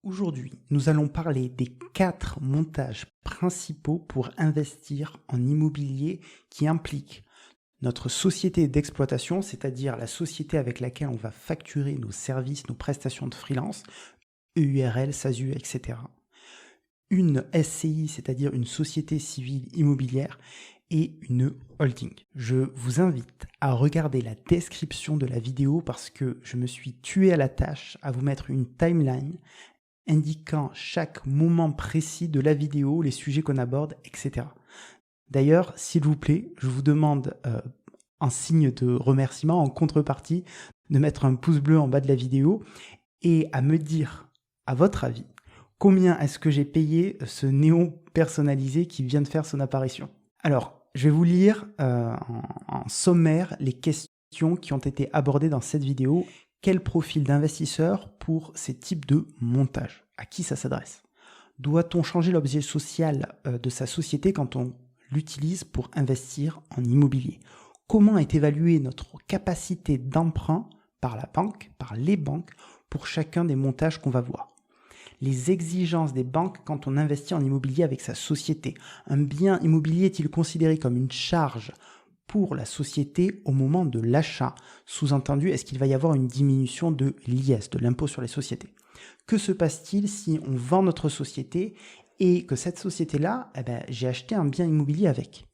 Aujourd'hui, nous allons parler des 4 montages principaux pour investir en immobilier qui impliquent notre société d'exploitation, c'est-à-dire la société avec laquelle on va facturer nos services, nos prestations de freelance, EURL, SASU, etc. Une SCI, c'est-à-dire une société civile immobilière, et une holding. Je vous invite à regarder la description de la vidéo parce que je me suis tué à la tâche à vous mettre une timeline indiquant chaque moment précis de la vidéo, les sujets qu'on aborde, etc. D'ailleurs, s'il vous plaît, je vous demande en signe de remerciement, en contrepartie, de mettre un pouce bleu en bas de la vidéo et à me dire, à votre avis, combien est-ce que j'ai payé ce néon personnalisé qui vient de faire son apparition. Alors, je vais vous lire en sommaire les questions qui ont été abordées dans cette vidéo. Quel profil d'investisseur pour ces types de montage? À qui ça s'adresse? Doit-on changer l'objet social de sa société quand on l'utilise pour investir en immobilier? Comment est évaluée notre capacité d'emprunt par la banque, par les banques, pour chacun des montages qu'on va voir? Les exigences des banques quand on investit en immobilier avec sa société. Un bien immobilier est-il considéré comme une charge pour la société au moment de l'achat? Sous-entendu, est-ce qu'il va y avoir une diminution de l'IS, de l'impôt sur les sociétés? Que se passe-t-il si on vend notre société et que cette société-là, j'ai acheté un bien immobilier avec?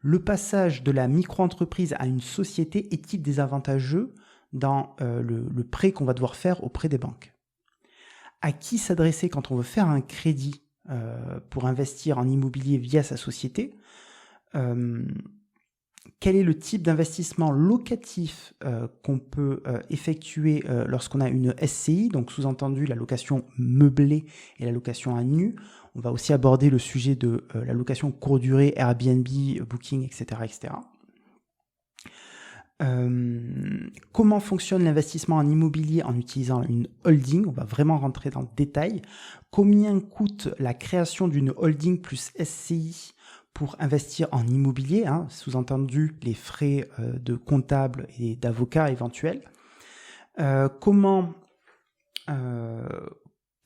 Le passage de la micro-entreprise à une société est-il désavantageux dans le prêt qu'on va devoir faire auprès des banques? À qui s'adresser quand on veut faire un crédit pour investir en immobilier via sa société? Quel est le type d'investissement locatif qu'on peut effectuer lorsqu'on a une SCI, donc sous-entendu la location meublée et la location à nu. On va aussi aborder le sujet de la location courte durée, Airbnb, Booking, etc. etc. Comment fonctionne l'investissement en immobilier en utilisant une holding? On va vraiment rentrer dans le détail. Combien coûte la création d'une holding plus SCI pour investir en immobilier, sous-entendu les frais de comptable et d'avocat éventuels? Quel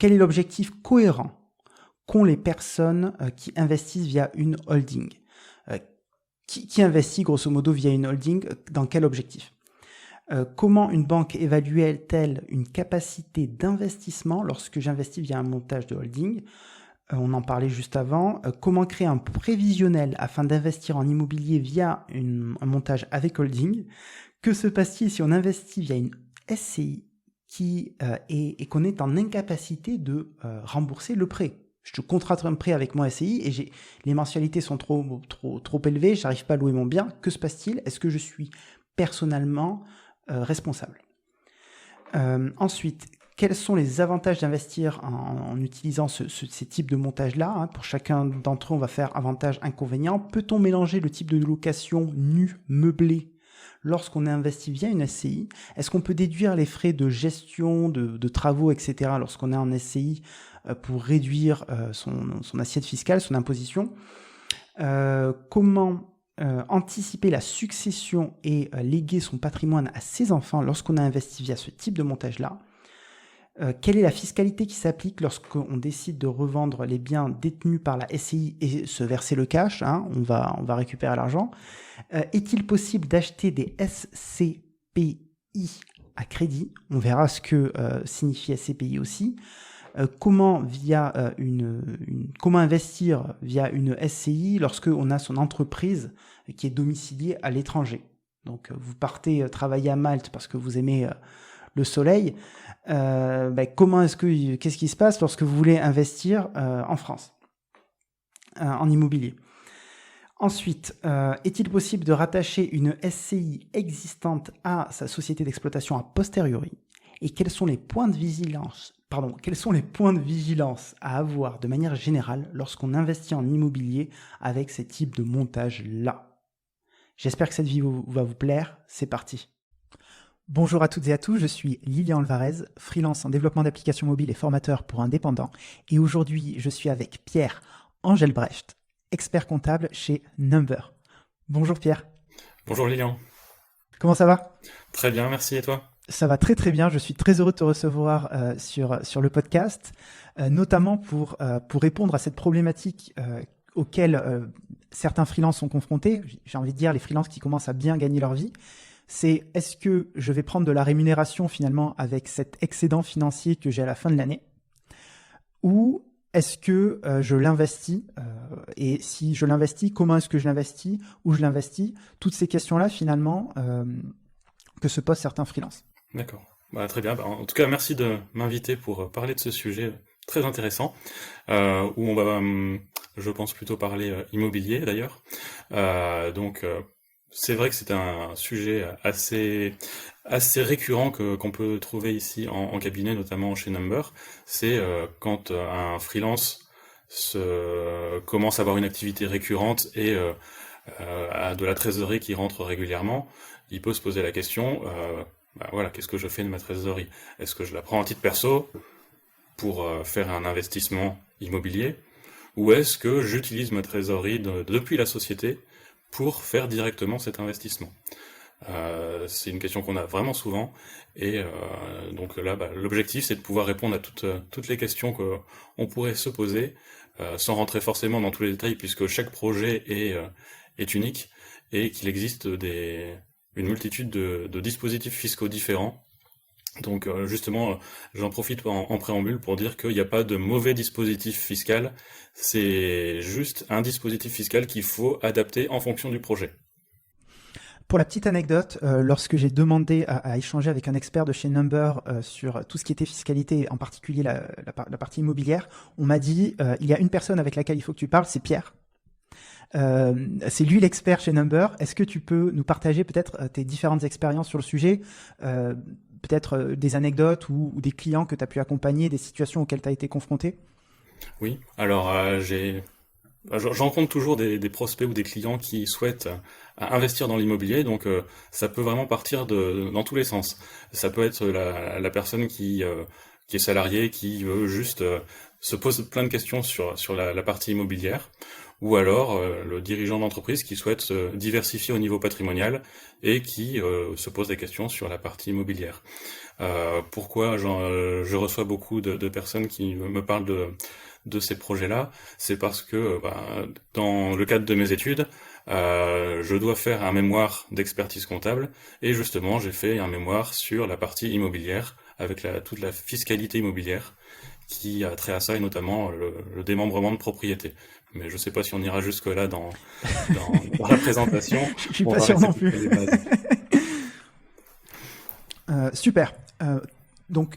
est l'objectif cohérent qu'ont les personnes qui investissent via une holding? Qui investit grosso modo via une holding, dans quel objectif? Comment une banque évalue-t-elle une capacité d'investissement lorsque j'investis via un montage de holding? On en parlait juste avant. Comment créer un prévisionnel afin d'investir en immobilier via un montage avec holding? Que se passe-t-il si on investit via une SCI et qu'on est en incapacité de rembourser le prêt? Je te contracte un prêt avec mon SCI et les mensualités sont trop élevées, j'arrive pas à louer mon bien. Que se passe-t-il? Est-ce que je suis personnellement responsable? Ensuite, quels sont les avantages d'investir en utilisant ces types de montages-là? Pour chacun d'entre eux, on va faire avantages, inconvénients. Peut-on mélanger le type de location nue, meublée, lorsqu'on est investi via une SCI? Est-ce qu'on peut déduire les frais de gestion, de travaux, etc. lorsqu'on est en SCI pour réduire son assiette fiscale, son imposition? Comment anticiper la succession et léguer son patrimoine à ses enfants lorsqu'on a investi via ce type de montage-là? Quelle est la fiscalité qui s'applique lorsqu'on décide de revendre les biens détenus par la SCI et se verser le cash? On va récupérer l'argent. Est-il possible d'acheter des SCPI à crédit? On verra ce que signifie SCPI aussi. Comment investir via une SCI lorsqu'on a son entreprise qui est domiciliée à l'étranger? Donc vous partez travailler à Malte parce que vous aimez le soleil. Qu'est-ce qui se passe lorsque vous voulez investir en France en immobilier? Ensuite, est-il possible de rattacher une SCI existante à sa société d'exploitation a posteriori? Et quels sont les points de vigilance à avoir de manière générale lorsqu'on investit en immobilier avec ces types de montages-là? J'espère que cette vidéo va vous plaire. C'est parti. Bonjour à toutes et à tous, je suis Lilian Alvarez, freelance en développement d'applications mobiles et formateur pour indépendants. Et aujourd'hui, je suis avec Pierre Engelbrecht, expert comptable chez Number. Bonjour Pierre. Bonjour Lilian. Comment ça va? Très bien, merci et toi? Ça va très très bien. Je suis très heureux de te recevoir sur le podcast, notamment pour répondre à cette problématique auquel certains freelances sont confrontés. J'ai envie de dire les freelances qui commencent à bien gagner leur vie. C'est est-ce que je vais prendre de la rémunération finalement avec cet excédent financier que j'ai à la fin de l'année, ou est-ce que je l'investis, et si je l'investis, comment est-ce que je l'investis, où je l'investis, toutes ces questions-là finalement que se posent certains freelances. D'accord. Bah, très bien. Bah, en tout cas, merci de m'inviter pour parler de ce sujet très intéressant, où on va, je pense, plutôt parler immobilier d'ailleurs. C'est vrai que c'est un sujet assez récurrent qu'on peut trouver ici en cabinet, notamment chez Number. C'est quand un freelance commence à avoir une activité récurrente et a de la trésorerie qui rentre régulièrement, il peut se poser la question, voilà, qu'est-ce que je fais de ma trésorerie? Est-ce que je la prends en titre perso pour faire un investissement immobilier, ou est-ce que j'utilise ma trésorerie depuis la société pour faire directement cet investissement? C'est une question qu'on a vraiment souvent, et donc là, l'objectif, c'est de pouvoir répondre à toutes les questions qu'on pourrait se poser, sans rentrer forcément dans tous les détails, puisque chaque projet est unique, et qu'il existe une multitude de dispositifs fiscaux différents. Donc justement, j'en profite en préambule pour dire qu'il n'y a pas de mauvais dispositif fiscal, c'est juste un dispositif fiscal qu'il faut adapter en fonction du projet. Pour la petite anecdote, lorsque j'ai demandé à échanger avec un expert de chez Number sur tout ce qui était fiscalité, en particulier la partie immobilière, on m'a dit il y a une personne avec laquelle il faut que tu parles, c'est Pierre. C'est lui l'expert chez Number. Est-ce que tu peux nous partager peut-être tes différentes expériences sur le sujet, peut-être des anecdotes ou des clients que tu as pu accompagner, des situations auxquelles tu as été confronté? Oui, alors je rencontre toujours des prospects ou des clients qui souhaitent investir dans l'immobilier, donc ça peut vraiment partir dans tous les sens. Ça peut être la personne qui est salariée, qui veut juste se pose plein de questions sur la partie immobilière, ou alors le dirigeant d'entreprise qui souhaite se diversifier au niveau patrimonial et qui se pose des questions sur la partie immobilière. Pourquoi je reçois beaucoup de personnes qui me parlent de ces projets-là? C'est parce que dans le cadre de mes études, je dois faire un mémoire d'expertise comptable, et justement j'ai fait un mémoire sur la partie immobilière avec toute la fiscalité immobilière qui a trait à ça, et notamment le démembrement de propriété. Mais je ne sais pas si on ira jusque-là dans la présentation. Je suis On pas va sûr rester non plus. sur les bases. Super. Donc,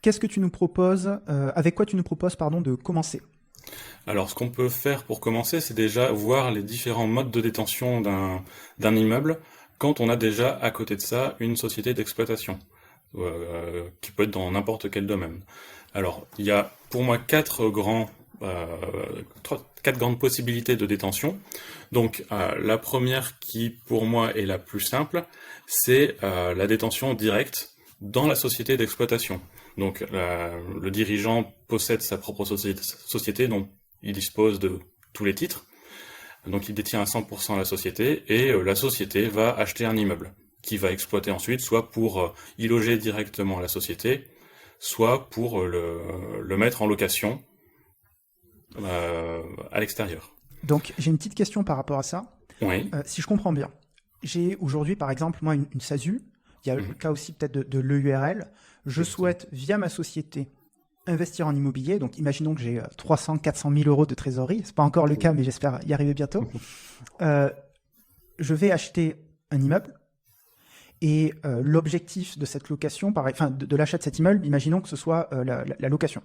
qu'est-ce que tu nous proposes, avec quoi tu nous proposes, pardon, de commencer? Alors, ce qu'on peut faire pour commencer, c'est déjà voir les différents modes de détention d'un immeuble quand on a déjà à côté de ça une société d'exploitation, qui peut être dans n'importe quel domaine. Alors, il y a pour moi quatre grandes possibilités de détention. Donc, la première qui pour moi est la plus simple, c'est la détention directe dans la société d'exploitation. Donc, le dirigeant possède sa propre société, dont il dispose de tous les titres. Donc, il détient à 100% la société, et la société va acheter un immeuble qui va exploiter ensuite, soit pour y loger directement la société, soit pour le mettre en location à l'extérieur. Donc, j'ai une petite question par rapport à ça. Oui. Si je comprends bien, j'ai aujourd'hui, par exemple, moi, une SASU. Il y a le cas aussi peut-être de l'EURL. Je souhaite, via ma société, investir en immobilier. Donc, imaginons que j'ai 300, 400 000 euros de trésorerie. C'est pas encore le cas, mais j'espère y arriver bientôt. Je vais acheter un immeuble. Et l'objectif de cette location, de l'achat de cet immeuble, imaginons que ce soit la location.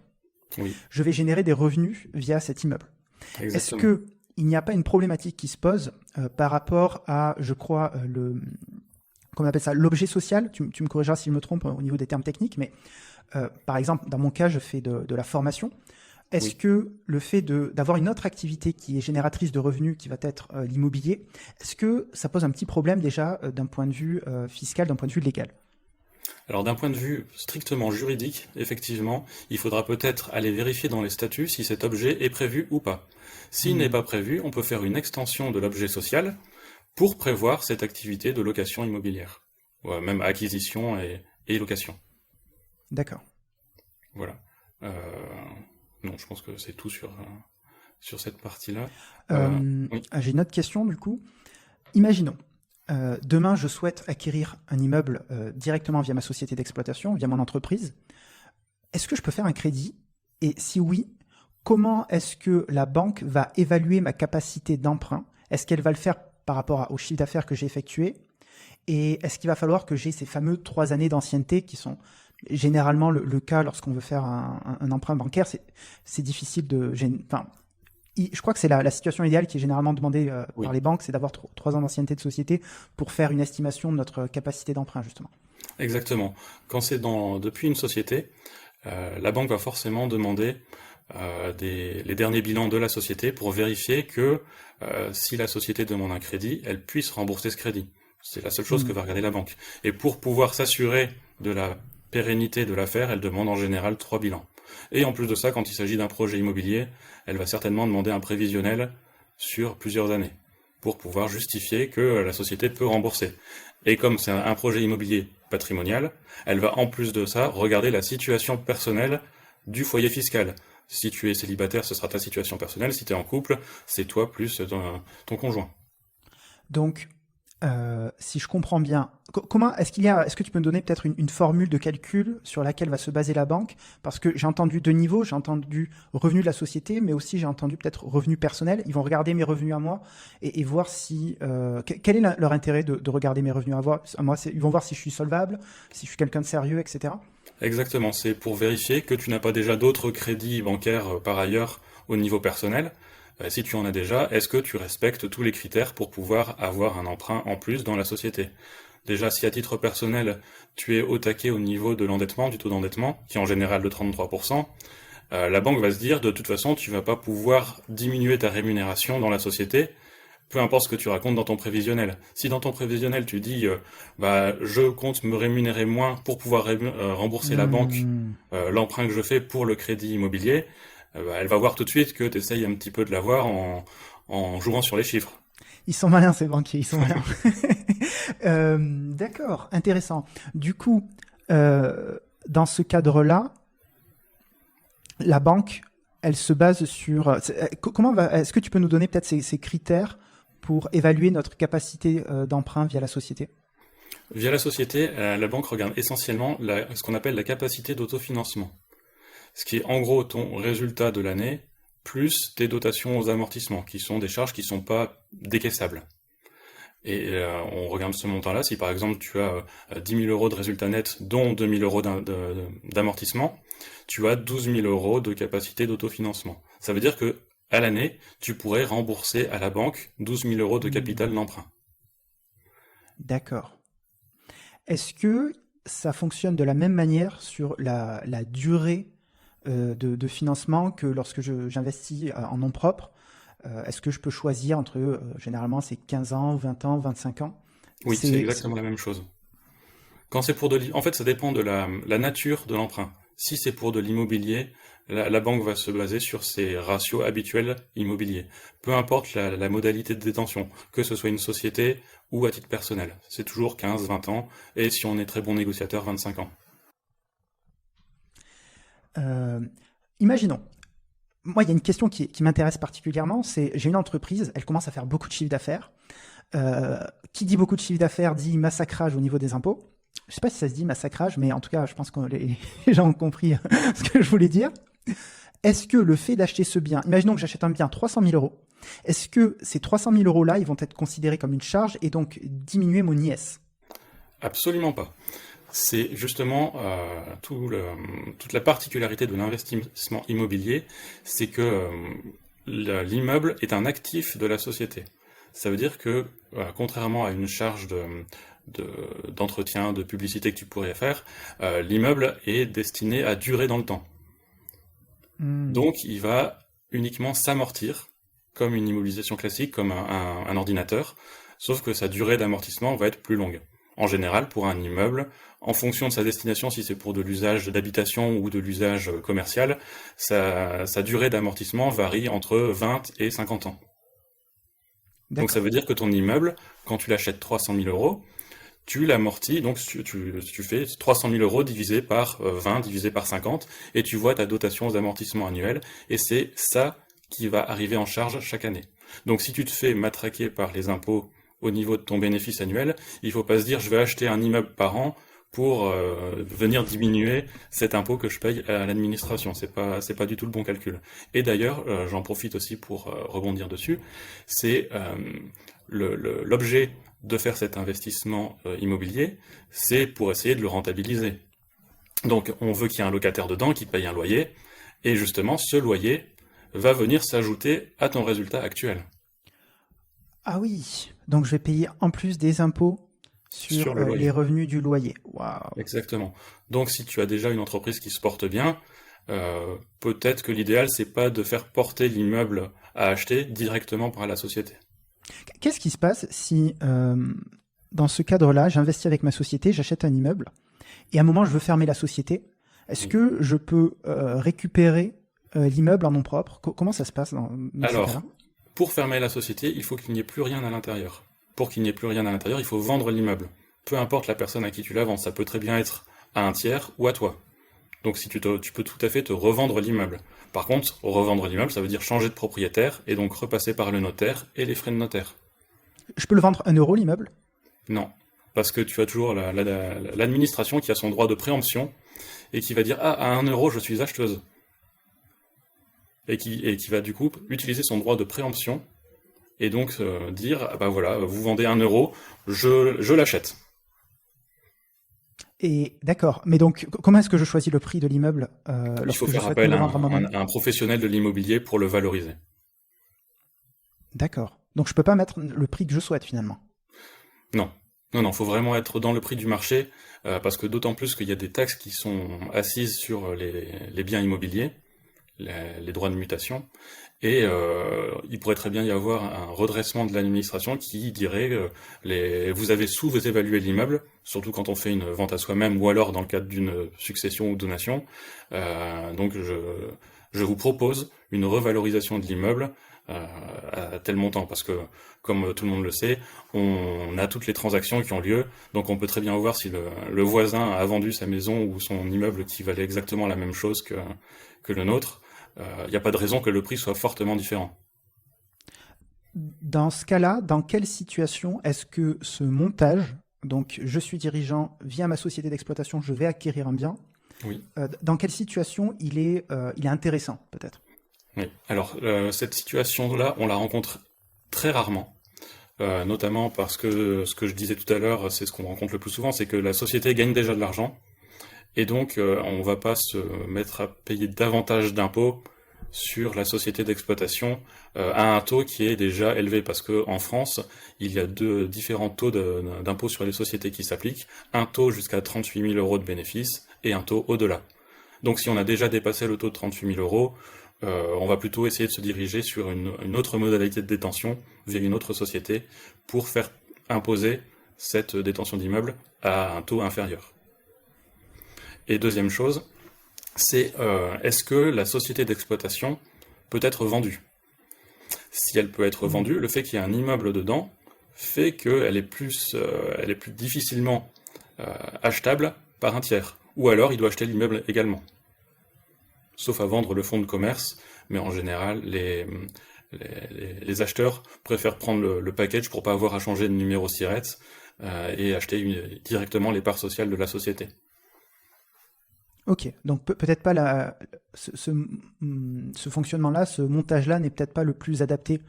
Oui. Je vais générer des revenus via cet immeuble. Exactement. Est-ce qu'il n'y a pas une problématique qui se pose par rapport à, je crois, comment on appelle ça, l'objet social? Tu me corrigeras si je me trompe au niveau des termes techniques, mais par exemple, dans mon cas, je fais de la formation. Est-ce que le fait d'avoir une autre activité qui est génératrice de revenus, qui va être l'immobilier, est-ce que ça pose un petit problème déjà d'un point de vue fiscal, d'un point de vue légal? Alors d'un point de vue strictement juridique, effectivement, il faudra peut-être aller vérifier dans les statuts si cet objet est prévu ou pas. S'il n'est pas prévu, on peut faire une extension de l'objet social pour prévoir cette activité de location immobilière, même acquisition et location. D'accord. Voilà. Non, je pense que c'est tout sur cette partie-là. Oui. J'ai une autre question du coup. Imaginons, demain je souhaite acquérir un immeuble directement via ma société d'exploitation, via mon entreprise. Est-ce que je peux faire un crédit? Et si oui, comment est-ce que la banque va évaluer ma capacité d'emprunt? Est-ce qu'elle va le faire par rapport au chiffre d'affaires que j'ai effectué? Et est-ce qu'il va falloir que j'ai ces fameux 3 années d'ancienneté qui sont généralement le cas lorsqu'on veut faire un emprunt bancaire? C'est difficile de... Enfin, je crois que c'est la situation idéale qui est généralement demandée Oui. par les banques, c'est d'avoir 3 ans d'ancienneté de société pour faire une estimation de notre capacité d'emprunt, justement. Exactement. Quand c'est depuis une société, la banque va forcément demander les derniers bilans de la société pour vérifier que si la société demande un crédit, elle puisse rembourser ce crédit. C'est la seule chose que va regarder la banque. Et pour pouvoir s'assurer de la pérennité de l'affaire, elle demande en général 3 bilans. Et en plus de ça, quand il s'agit d'un projet immobilier, elle va certainement demander un prévisionnel sur plusieurs années pour pouvoir justifier que la société peut rembourser. Et comme c'est un projet immobilier patrimonial, elle va en plus de ça regarder la situation personnelle du foyer fiscal. Si tu es célibataire, ce sera ta situation personnelle. Si tu es en couple, c'est toi plus ton conjoint. Donc, si je comprends bien, est-ce que tu peux me donner peut-être une formule de calcul sur laquelle va se baser la banque? Parce que j'ai entendu 2 niveaux, j'ai entendu revenu de la société, mais aussi j'ai entendu peut-être revenu personnel. Ils vont regarder mes revenus à moi et voir si... quel est leur intérêt de regarder mes revenus à moi? Ils vont voir si je suis solvable, si je suis quelqu'un de sérieux, etc. Exactement, c'est pour vérifier que tu n'as pas déjà d'autres crédits bancaires par ailleurs au niveau personnel. Si tu en as déjà, est-ce que tu respectes tous les critères pour pouvoir avoir un emprunt en plus dans la société? Déjà, si à titre personnel, tu es au taquet au niveau de l'endettement, du taux d'endettement, qui est en général de 33%, la banque va se dire, de toute façon, tu vas pas pouvoir diminuer ta rémunération dans la société, peu importe ce que tu racontes dans ton prévisionnel. Si dans ton prévisionnel, tu dis, je compte me rémunérer moins pour pouvoir rembourser la banque l'emprunt que je fais pour le crédit immobilier, elle va voir tout de suite que tu essayes un petit peu de l'avoir en jouant sur les chiffres. Ils sont malins, ces banquiers, ils sont malins. D'accord, intéressant. Du coup, dans ce cadre-là, la banque, elle se base sur... Est-ce que tu peux nous donner peut-être ces critères pour évaluer notre capacité d'emprunt via la société? Via la société, la banque regarde essentiellement ce qu'on appelle la capacité d'autofinancement. Ce qui est en gros ton résultat de l'année, plus tes dotations aux amortissements, qui sont des charges qui ne sont pas décaissables. Et on regarde ce montant-là, si par exemple tu as 10 000 euros de résultat net, dont 2 000 euros d'amortissement, tu as 12 000 euros de capacité d'autofinancement. Ça veut dire que à l'année, tu pourrais rembourser à la banque 12 000 euros de capital d'emprunt. D'accord. Est-ce que ça fonctionne de la même manière sur la durée de financement que lorsque j'investis en nom propre? Est-ce que je peux choisir entre, généralement, c'est 15 ans, 20 ans, 25 ans? Oui, c'est exactement la même chose. Quand c'est pour en fait, ça dépend de la nature de l'emprunt. Si c'est pour de l'immobilier, la banque va se baser sur ses ratios habituels immobiliers. Peu importe la modalité de détention, que ce soit une société ou à titre personnel. C'est toujours 15, 20 ans, et si on est très bon négociateur, 25 ans. Imaginons, moi, il y a une question qui m'intéresse particulièrement, c'est j'ai une entreprise, elle commence à faire beaucoup de chiffre d'affaires. Qui dit beaucoup de chiffre d'affaires dit massacrage au niveau des impôts. Je ne sais pas si ça se dit massacrage, mais en tout cas, je pense que les gens ont compris ce que je voulais dire. Est-ce que le fait d'acheter ce bien, imaginons que j'achète un bien 300 000 euros, est-ce que ces 300 000 euros-là, ils vont être considérés comme une charge et donc diminuer mon IS? Absolument pas. C'est justement toute la particularité de l'investissement immobilier, c'est que l'immeuble est un actif de la société. Ça veut dire que, contrairement à une charge d'entretien, de publicité que tu pourrais faire, l'immeuble est destiné à durer dans le temps. Donc il va uniquement s'amortir, comme une immobilisation classique, comme un ordinateur, sauf que sa durée d'amortissement va être plus longue. En général, pour un immeuble, en fonction de sa destination, si c'est pour de l'usage d'habitation ou de l'usage commercial, sa durée d'amortissement varie entre 20 et 50 ans. Donc ça veut dire que ton immeuble, quand tu l'achètes 300 000 euros, tu l'amortis, donc tu fais 300 000 euros divisé par 20, divisé par 50, et tu vois ta dotation aux amortissements annuels, et c'est ça qui va arriver en charge chaque année. Donc si tu te fais matraquer par les impôts au niveau de ton bénéfice annuel, il faut pas se dire je vais acheter un immeuble par an pour venir diminuer cet impôt que je paye à l'administration. C'est pas du tout le bon calcul. Et d'ailleurs, j'en profite aussi pour rebondir dessus, c'est l'objet de faire cet investissement immobilier, c'est pour essayer de le rentabiliser. Donc on veut qu'il y ait un locataire dedans qui paye un loyer, et justement ce loyer va venir s'ajouter à ton résultat actuel. Ah oui, donc je vais payer en plus des impôts sur le loyer. les revenus du loyer. Waouh. Exactement. Donc si tu as déjà une entreprise qui se porte bien, peut-être que l'idéal c'est pas de faire porter l'immeuble à acheter directement par la société. Qu'est-ce qui se passe si, dans ce cadre-là, j'investis avec ma société, j'achète un immeuble, et à un moment, je veux fermer la société? Est-ce que je peux récupérer l'immeuble en nom propre? Comment ça se passe dans ces Alors, cas-là? pour fermer la société, il faut qu'il n'y ait plus rien à l'intérieur. Pour qu'il n'y ait plus rien à l'intérieur, il faut vendre l'immeuble. Peu importe la personne à qui tu la vends, ça peut très bien être à un tiers ou à toi. Donc si tu peux tout à fait te revendre l'immeuble. Par contre, revendre l'immeuble, ça veut dire changer de propriétaire et donc repasser par le notaire et les frais de notaire. Je peux le vendre 1 euro l'immeuble? Non, parce que tu as toujours l'administration qui a son droit de préemption et qui va dire « Ah, à 1 euro, je suis acheteuse ». Et qui va du coup utiliser son droit de préemption et donc dire « Ah bah voilà, vous vendez 1 euro, je l'achète ». Et d'accord, mais donc comment est-ce que je choisis le prix de l'immeuble Il faut lorsque je faire souhaite appel le à vendre à moi-même? un professionnel de l'immobilier pour le valoriser. D'accord. Donc je peux pas mettre le prix que je souhaite finalement. Non. Non, faut vraiment être dans le prix du marché, parce que d'autant plus qu'il y a des taxes qui sont assises sur les biens immobiliers, les droits de mutation, et il pourrait très bien y avoir un redressement de l'administration qui dirait vous avez sous-évalué l'immeuble, surtout quand on fait une vente à soi-même ou alors dans le cadre d'une succession ou donation. Donc je vous propose une revalorisation de l'immeuble à tel montant, parce que comme tout le monde le sait, on a toutes les transactions qui ont lieu, donc on peut très bien voir si le voisin a vendu sa maison ou son immeuble qui valait exactement la même chose que le nôtre. Il n'y a pas de raison que le prix soit fortement différent. Dans ce cas-là, dans quelle situation est-ce que ce montage, donc je suis dirigeant via ma société d'exploitation, je vais acquérir un bien, Oui. Dans quelle situation il est intéressant peut-être? Oui. Alors cette situation-là, on la rencontre très rarement, notamment parce que ce que je disais tout à l'heure, c'est ce qu'on rencontre le plus souvent, c'est que la société gagne déjà de l'argent. Et donc, on va pas se mettre à payer davantage d'impôts sur la société d'exploitation à un taux qui est déjà élevé, parce que en France, il y a différents taux d'impôts sur les sociétés qui s'appliquent, un taux jusqu'à 38 000 euros de bénéfices et un taux au-delà. Donc, si on a déjà dépassé le taux de 38 000 euros, on va plutôt essayer de se diriger sur une autre modalité de détention via une autre société pour faire imposer cette détention d'immeuble à un taux inférieur. Et deuxième chose, c'est est-ce que la société d'exploitation peut être vendue? Si elle peut être vendue, le fait qu'il y ait un immeuble dedans fait qu'elle est plus difficilement achetable par un tiers. Ou alors il doit acheter l'immeuble également. Sauf à vendre le fonds de commerce, mais en général, les acheteurs préfèrent prendre le package pour pas avoir à changer de numéro SIRET et acheter directement les parts sociales de la société. Ok, donc peut-être pas ce fonctionnement-là, ce montage-là n'est peut-être pas le plus adapté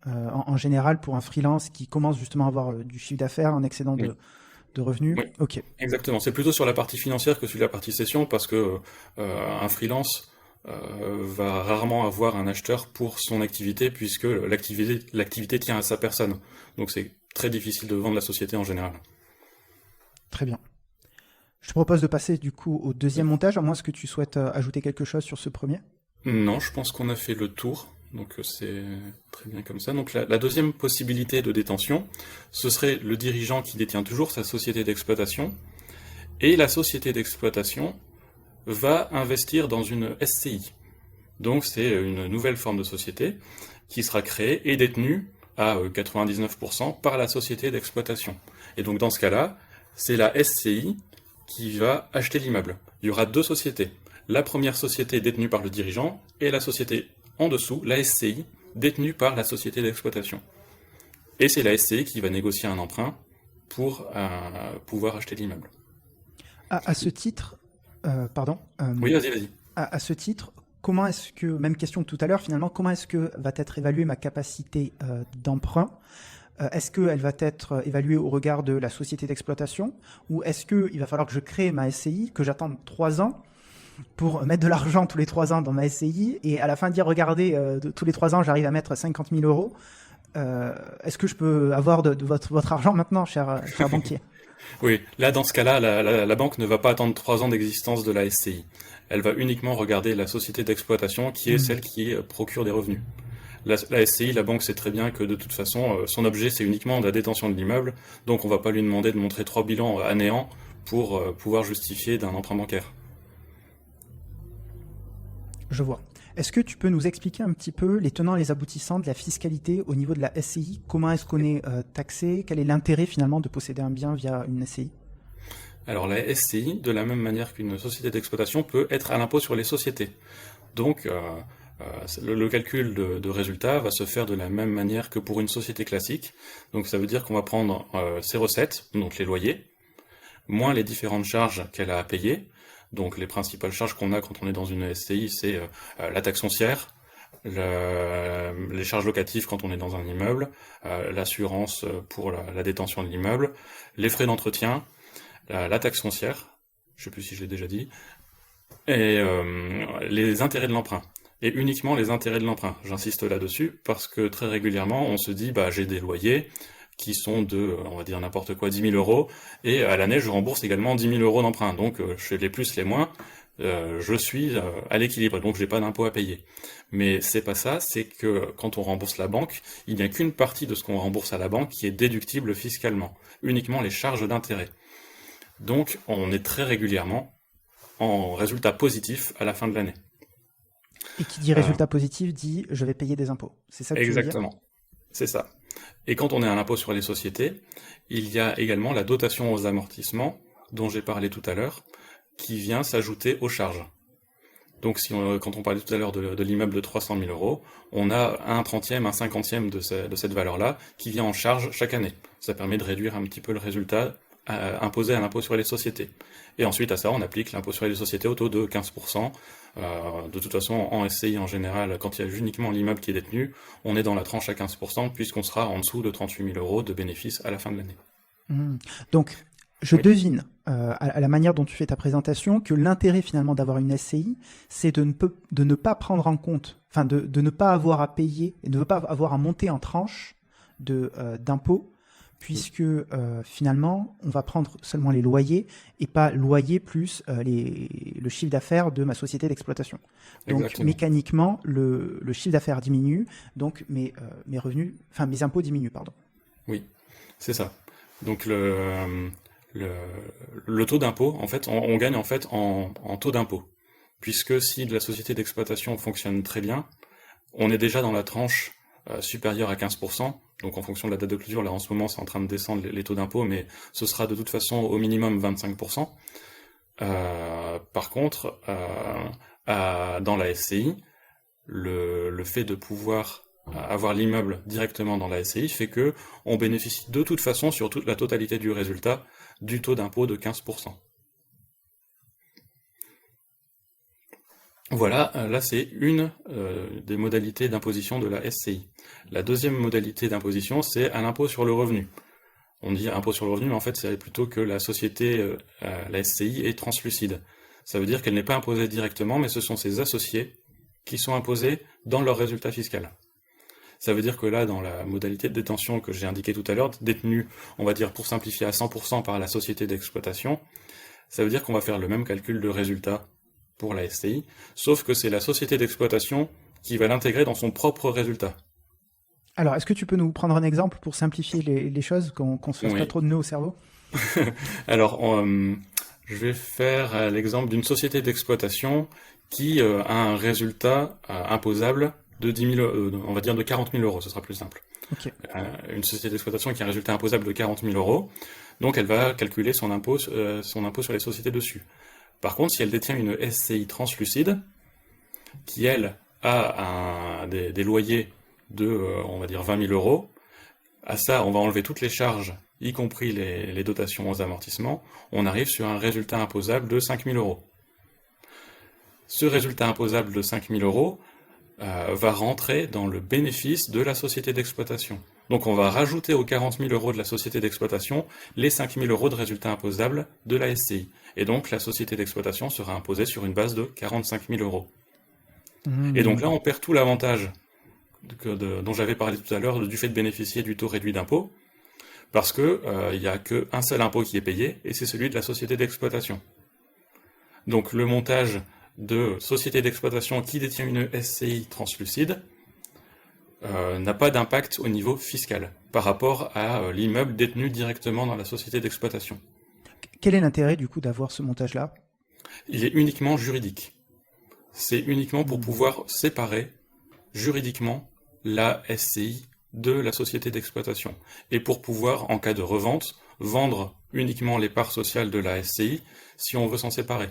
en général pour un freelance qui commence justement à avoir du chiffre d'affaires, un excédent de revenus. Oui, ok. Exactement. C'est plutôt sur la partie financière que sur la partie cession, parce que un freelance va rarement avoir un acheteur pour son activité, puisque l'activité tient à sa personne. Donc c'est très difficile de vendre la société en général. Très bien. Je te propose de passer du coup au deuxième montage, à moins que tu souhaites ajouter quelque chose sur ce premier. Non, je pense qu'on a fait le tour, donc c'est très bien comme ça. Donc la deuxième possibilité de détention, ce serait le dirigeant qui détient toujours sa société d'exploitation, et la société d'exploitation va investir dans une SCI. Donc c'est une nouvelle forme de société qui sera créée et détenue à 99% par la société d'exploitation. Et donc dans ce cas-là, c'est la SCI qui va acheter l'immeuble. Il y aura deux sociétés. La première société détenue par le dirigeant et la société en dessous, la SCI, détenue par la société d'exploitation. Et c'est la SCI qui va négocier un emprunt pour pouvoir acheter l'immeuble. À ce titre, pardon. Oui, vas-y. À ce titre, comment est-ce que, même question que tout à l'heure finalement, comment est-ce que va être évaluée ma capacité d'emprunt? Est-ce qu'elle va être évaluée au regard de la société d'exploitation, ou est-ce qu'il va falloir que je crée ma SCI, que j'attende 3 ans pour mettre de l'argent tous les 3 ans dans ma SCI, et à la fin dire, regardez, tous les 3 ans, j'arrive à mettre 50 000 euros. Est-ce que je peux avoir de votre argent maintenant, cher banquier? Oui, là, dans ce cas-là, la banque ne va pas attendre 3 ans d'existence de la SCI. Elle va uniquement regarder la société d'exploitation qui est celle qui procure des revenus. La SCI, la banque sait très bien que de toute façon, son objet, c'est uniquement la détention de l'immeuble, donc on va pas lui demander de montrer 3 bilans à néant pour pouvoir justifier d'un emprunt bancaire. Je vois. Est-ce que tu peux nous expliquer un petit peu les tenants et les aboutissants de la fiscalité au niveau de la SCI? Comment est-ce qu'on est taxé? Quel est l'intérêt finalement de posséder un bien via une SCI? Alors la SCI, de la même manière qu'une société d'exploitation, peut être à l'impôt sur les sociétés. Donc le calcul de résultat va se faire de la même manière que pour une société classique. Donc ça veut dire qu'on va prendre ses recettes, donc les loyers, moins les différentes charges qu'elle a à payer. Donc les principales charges qu'on a quand on est dans une SCI, c'est la taxe foncière, les charges locatives quand on est dans un immeuble, l'assurance pour la détention de l'immeuble, les frais d'entretien, la taxe foncière, je sais plus si je l'ai déjà dit, et les intérêts de l'emprunt. Et uniquement les intérêts de l'emprunt. J'insiste là-dessus parce que très régulièrement, on se dit, j'ai des loyers qui sont de, on va dire n'importe quoi, 10 000 euros, et à l'année, je rembourse également 10 000 euros d'emprunt. Donc, je fais les plus, les moins, je suis à l'équilibre, donc j'ai pas d'impôt à payer. Mais c'est pas ça, c'est que quand on rembourse la banque, il n'y a qu'une partie de ce qu'on rembourse à la banque qui est déductible fiscalement, uniquement les charges d'intérêt. Donc, on est très régulièrement en résultat positif à la fin de l'année. Et qui dit résultat positif dit je vais payer des impôts. C'est ça que tu veux dire ? Exactement, c'est ça. Et quand on est à l'impôt sur les sociétés, il y a également la dotation aux amortissements, dont j'ai parlé tout à l'heure, qui vient s'ajouter aux charges. Donc quand on parlait tout à l'heure de l'immeuble de 300 000 euros, on a un 30e, un 50e de cette valeur-là qui vient en charge chaque année. Ça permet de réduire un petit peu le résultat imposé à l'impôt sur les sociétés. Et ensuite à ça, on applique l'impôt sur les sociétés au taux de 15%. De toute façon, en SCI en général, quand il y a uniquement l'immeuble qui est détenu, on est dans la tranche à 15%, puisqu'on sera en dessous de 38 000 euros de bénéfices à la fin de l'année. Donc, je devine, à la manière dont tu fais ta présentation, que l'intérêt finalement d'avoir une SCI, c'est de ne pas prendre en compte, enfin de ne pas avoir à payer, et de ne pas avoir à monter en tranche d'impôts, puisque finalement, on va prendre seulement les loyers et pas loyer plus le chiffre d'affaires de ma société d'exploitation. Donc, exactement. Mécaniquement, le chiffre d'affaires diminue, donc mes revenus, enfin mes impôts diminuent, pardon. Oui, c'est ça. Donc le taux d'impôt, en fait, on gagne en fait en taux d'impôt, puisque si la société d'exploitation fonctionne très bien, on est déjà dans la tranche supérieure à 15%. Donc en fonction de la date de clôture, là en ce moment c'est en train de descendre les taux d'impôt, mais ce sera de toute façon au minimum 25%. Par contre, dans la SCI, le fait de pouvoir avoir l'immeuble directement dans la SCI fait que on bénéficie de toute façon sur toute la totalité du résultat du taux d'impôt de 15%. Voilà, là c'est une des modalités d'imposition de la SCI. La deuxième modalité d'imposition, c'est à l'impôt sur le revenu. On dit impôt sur le revenu, mais en fait c'est plutôt que la société, la SCI, est translucide. Ça veut dire qu'elle n'est pas imposée directement, mais ce sont ses associés qui sont imposés dans leur résultat fiscal. Ça veut dire que là, dans la modalité de détention que j'ai indiquée tout à l'heure, détenue, on va dire pour simplifier, à 100% par la société d'exploitation, ça veut dire qu'on va faire le même calcul de résultat pour la SCI, sauf que c'est la société d'exploitation qui va l'intégrer dans son propre résultat. Alors, est-ce que tu peux nous prendre un exemple pour simplifier les choses, qu'on ne se fasse pas trop de nœuds au cerveau? Alors, je vais faire l'exemple d'une société d'exploitation qui a un résultat imposable de 10 000, on va dire de 40 000 euros, ce sera plus simple. Ok. Une société d'exploitation qui a un résultat imposable de 40 000 euros, donc elle va calculer son impôt sur les sociétés dessus. Par contre, si elle détient une SCI translucide, qui elle a des loyers de, on va dire, 20 000 euros, à ça, on va enlever toutes les charges, y compris les dotations aux amortissements, on arrive sur un résultat imposable de 5 000 euros. Ce résultat imposable de 5 000 euros va rentrer dans le bénéfice de la société d'exploitation. Donc on va rajouter aux 40 000 euros de la société d'exploitation les 5 000 euros de résultat imposable de la SCI. Et donc la société d'exploitation sera imposée sur une base de 45 000 euros. Et donc là, on perd tout l'avantage dont j'avais parlé tout à l'heure, du fait de bénéficier du taux réduit d'impôt, parce que il n'y a qu'un seul impôt qui est payé, et c'est celui de la société d'exploitation. Donc le montage de société d'exploitation qui détient une SCI translucide n'a pas d'impact au niveau fiscal, par rapport à l'immeuble détenu directement dans la société d'exploitation. Quel est l'intérêt du coup d'avoir ce montage-là? Il est uniquement juridique. C'est uniquement pour pouvoir séparer juridiquement la SCI de la société d'exploitation. Et pour pouvoir, en cas de revente, vendre uniquement les parts sociales de la SCI si on veut s'en séparer.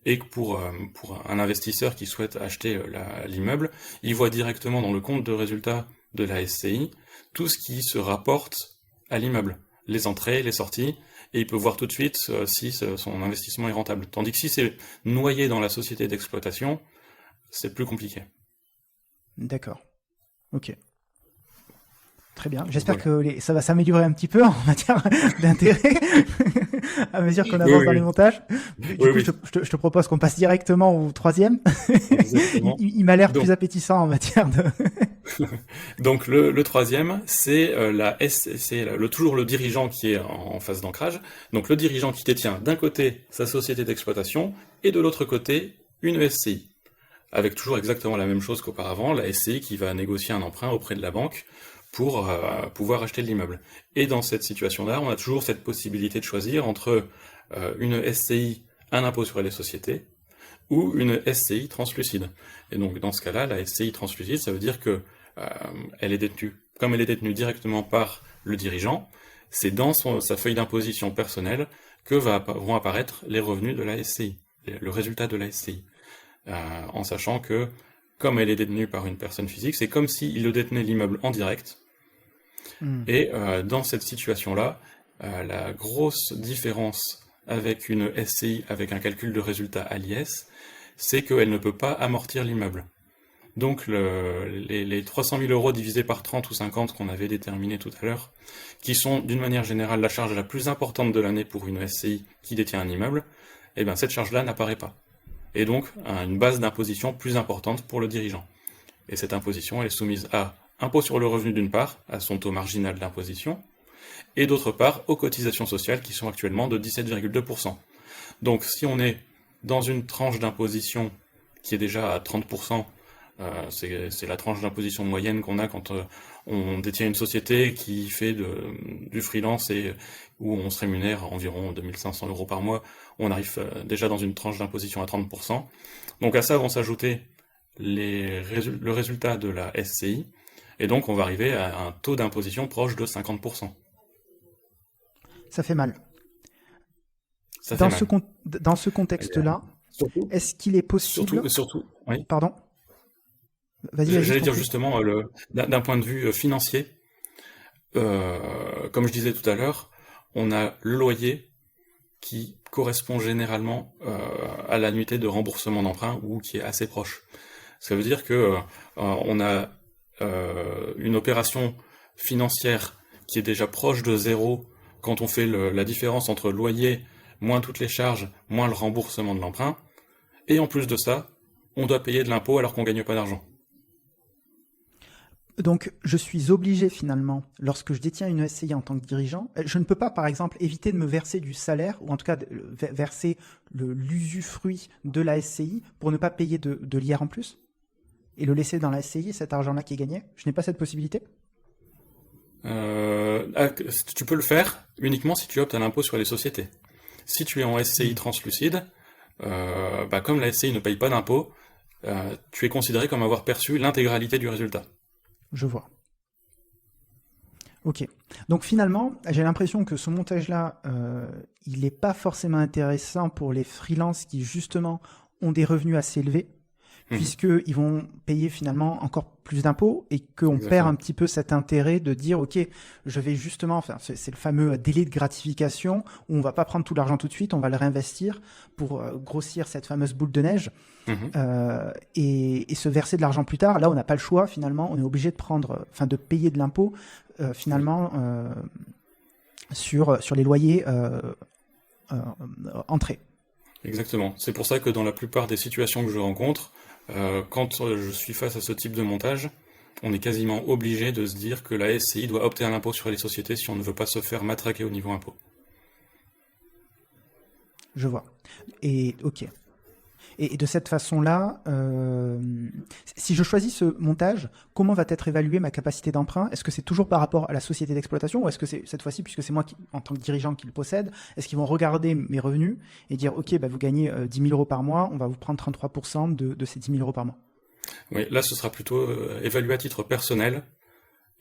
Et que pour un investisseur qui souhaite acheter l'immeuble, il voit directement dans le compte de résultat de la SCI tout ce qui se rapporte à l'immeuble. Les entrées, les sorties, et il peut voir tout de suite si son investissement est rentable. Tandis que si c'est noyé dans la société d'exploitation, c'est plus compliqué. D'accord. Ok. Très bien. J'espère que ça va s'améliorer un petit peu en matière d'intérêt à mesure qu'on avance dans les montages. Du coup, je te propose qu'on passe directement au troisième. il m'a l'air plus appétissant en matière de... Donc le troisième, c'est toujours le dirigeant qui est en phase d'ancrage. Donc le dirigeant qui détient d'un côté sa société d'exploitation et de l'autre côté une SCI. Avec toujours exactement la même chose qu'auparavant, la SCI qui va négocier un emprunt auprès de la banque pour pouvoir acheter l'immeuble. Et dans cette situation-là, on a toujours cette possibilité de choisir entre une SCI, un impôt sur les sociétés, ou une SCI translucide. Et donc dans ce cas-là, la SCI translucide, ça veut dire que elle est détenue, comme elle est détenue directement par le dirigeant, c'est dans sa feuille d'imposition personnelle que vont apparaître les revenus de la SCI, le résultat de la SCI. En sachant que, comme elle est détenue par une personne physique, c'est comme s'il le détenait l'immeuble en direct. Et dans cette situation-là, la grosse différence avec une SCI, avec un calcul de résultat à l'IS, c'est qu'elle ne peut pas amortir l'immeuble. Donc les 300 000 euros divisés par 30 ou 50 qu'on avait déterminé tout à l'heure, qui sont d'une manière générale la charge la plus importante de l'année pour une SCI qui détient un immeuble, eh bien cette charge-là n'apparaît pas. Et donc une base d'imposition plus importante pour le dirigeant. Et cette imposition elle est soumise à impôt sur le revenu d'une part, à son taux marginal d'imposition, et d'autre part aux cotisations sociales qui sont actuellement de 17,2%. Donc si on est dans une tranche d'imposition qui est déjà à 30%, c'est la tranche d'imposition moyenne qu'on a quand on détient une société qui fait du freelance et où on se rémunère environ 2500 euros par mois, on arrive déjà dans une tranche d'imposition à 30%. Donc à ça vont s'ajouter le résultat de la SCI, et donc on va arriver à un taux d'imposition proche de 50%. Ça fait mal. Dans ce contexte-là, est-ce qu'il est possible... Surtout, oui. Pardon ? J'allais dire justement, d'un point de vue financier, comme je disais tout à l'heure, on a le loyer qui correspond généralement à l'annuité de remboursement d'emprunt ou qui est assez proche. Ça veut dire que on a une opération financière qui est déjà proche de zéro quand on fait la différence entre loyer moins toutes les charges, moins le remboursement de l'emprunt, et en plus de ça, on doit payer de l'impôt alors qu'on gagne pas d'argent. Donc, je suis obligé finalement, lorsque je détiens une SCI en tant que dirigeant, je ne peux pas, par exemple, éviter de me verser du salaire, ou en tout cas verser l'usufruit de la SCI pour ne pas payer de l'IR en plus, et le laisser dans la SCI, cet argent-là qui est gagné. Je n'ai pas cette possibilité ? Tu peux le faire uniquement si tu optes à l'impôt sur les sociétés. Si tu es en SCI translucide, comme la SCI ne paye pas d'impôt, tu es considéré comme avoir perçu l'intégralité du résultat. Je vois. Ok. Donc finalement, j'ai l'impression que ce montage-là, il n'est pas forcément intéressant pour les freelances qui justement ont des revenus assez élevés, puisqu'ils vont payer finalement encore plus d'impôts et qu'on perd un petit peu cet intérêt de dire, ok, je vais justement, enfin, c'est le fameux délai de gratification où on va pas prendre tout l'argent tout de suite, on va le réinvestir pour grossir cette fameuse boule de neige et se verser de l'argent plus tard. Là, on n'a pas le choix finalement, on est obligé de prendre, enfin, de payer de l'impôt finalement sur les loyers entrés. Exactement. C'est pour ça que dans la plupart des situations que je rencontre, quand je suis face à ce type de montage, on est quasiment obligé de se dire que la SCI doit opter à l'impôt sur les sociétés si on ne veut pas se faire matraquer au niveau impôt. Je vois. Et ok. Et de cette façon-là, si je choisis ce montage, comment va être évaluée ma capacité d'emprunt? Est-ce que c'est toujours par rapport à la société d'exploitation ou est-ce que c'est cette fois-ci, puisque c'est moi qui, en tant que dirigeant qui le possède, est-ce qu'ils vont regarder mes revenus et dire ok, bah, vous gagnez 10 000 euros par mois, on va vous prendre 33% de ces 10 000 euros par mois? Oui, là ce sera plutôt évalué à titre personnel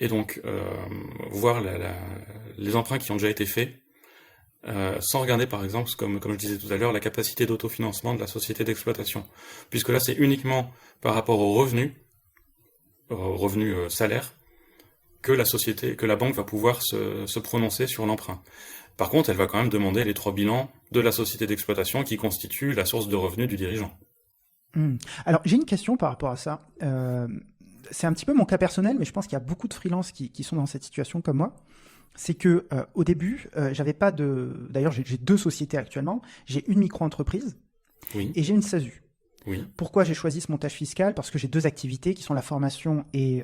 et donc voir les emprunts qui ont déjà été faits. Sans regarder par exemple, comme je disais tout à l'heure, la capacité d'autofinancement de la société d'exploitation. Puisque là c'est uniquement par rapport aux revenus salaires, que la banque va pouvoir se prononcer sur l'emprunt. Par contre, elle va quand même demander les 3 bilans de la société d'exploitation qui constitue la source de revenus du dirigeant. Alors j'ai une question par rapport à ça. C'est un petit peu mon cas personnel, mais je pense qu'il y a beaucoup de freelances qui sont dans cette situation comme moi. C'est que au début, j'avais pas de. D'ailleurs, j'ai 2 sociétés actuellement. J'ai une micro-entreprise et j'ai une SASU. Oui. Pourquoi j'ai choisi ce montage fiscal? Parce que j'ai 2 activités qui sont la formation et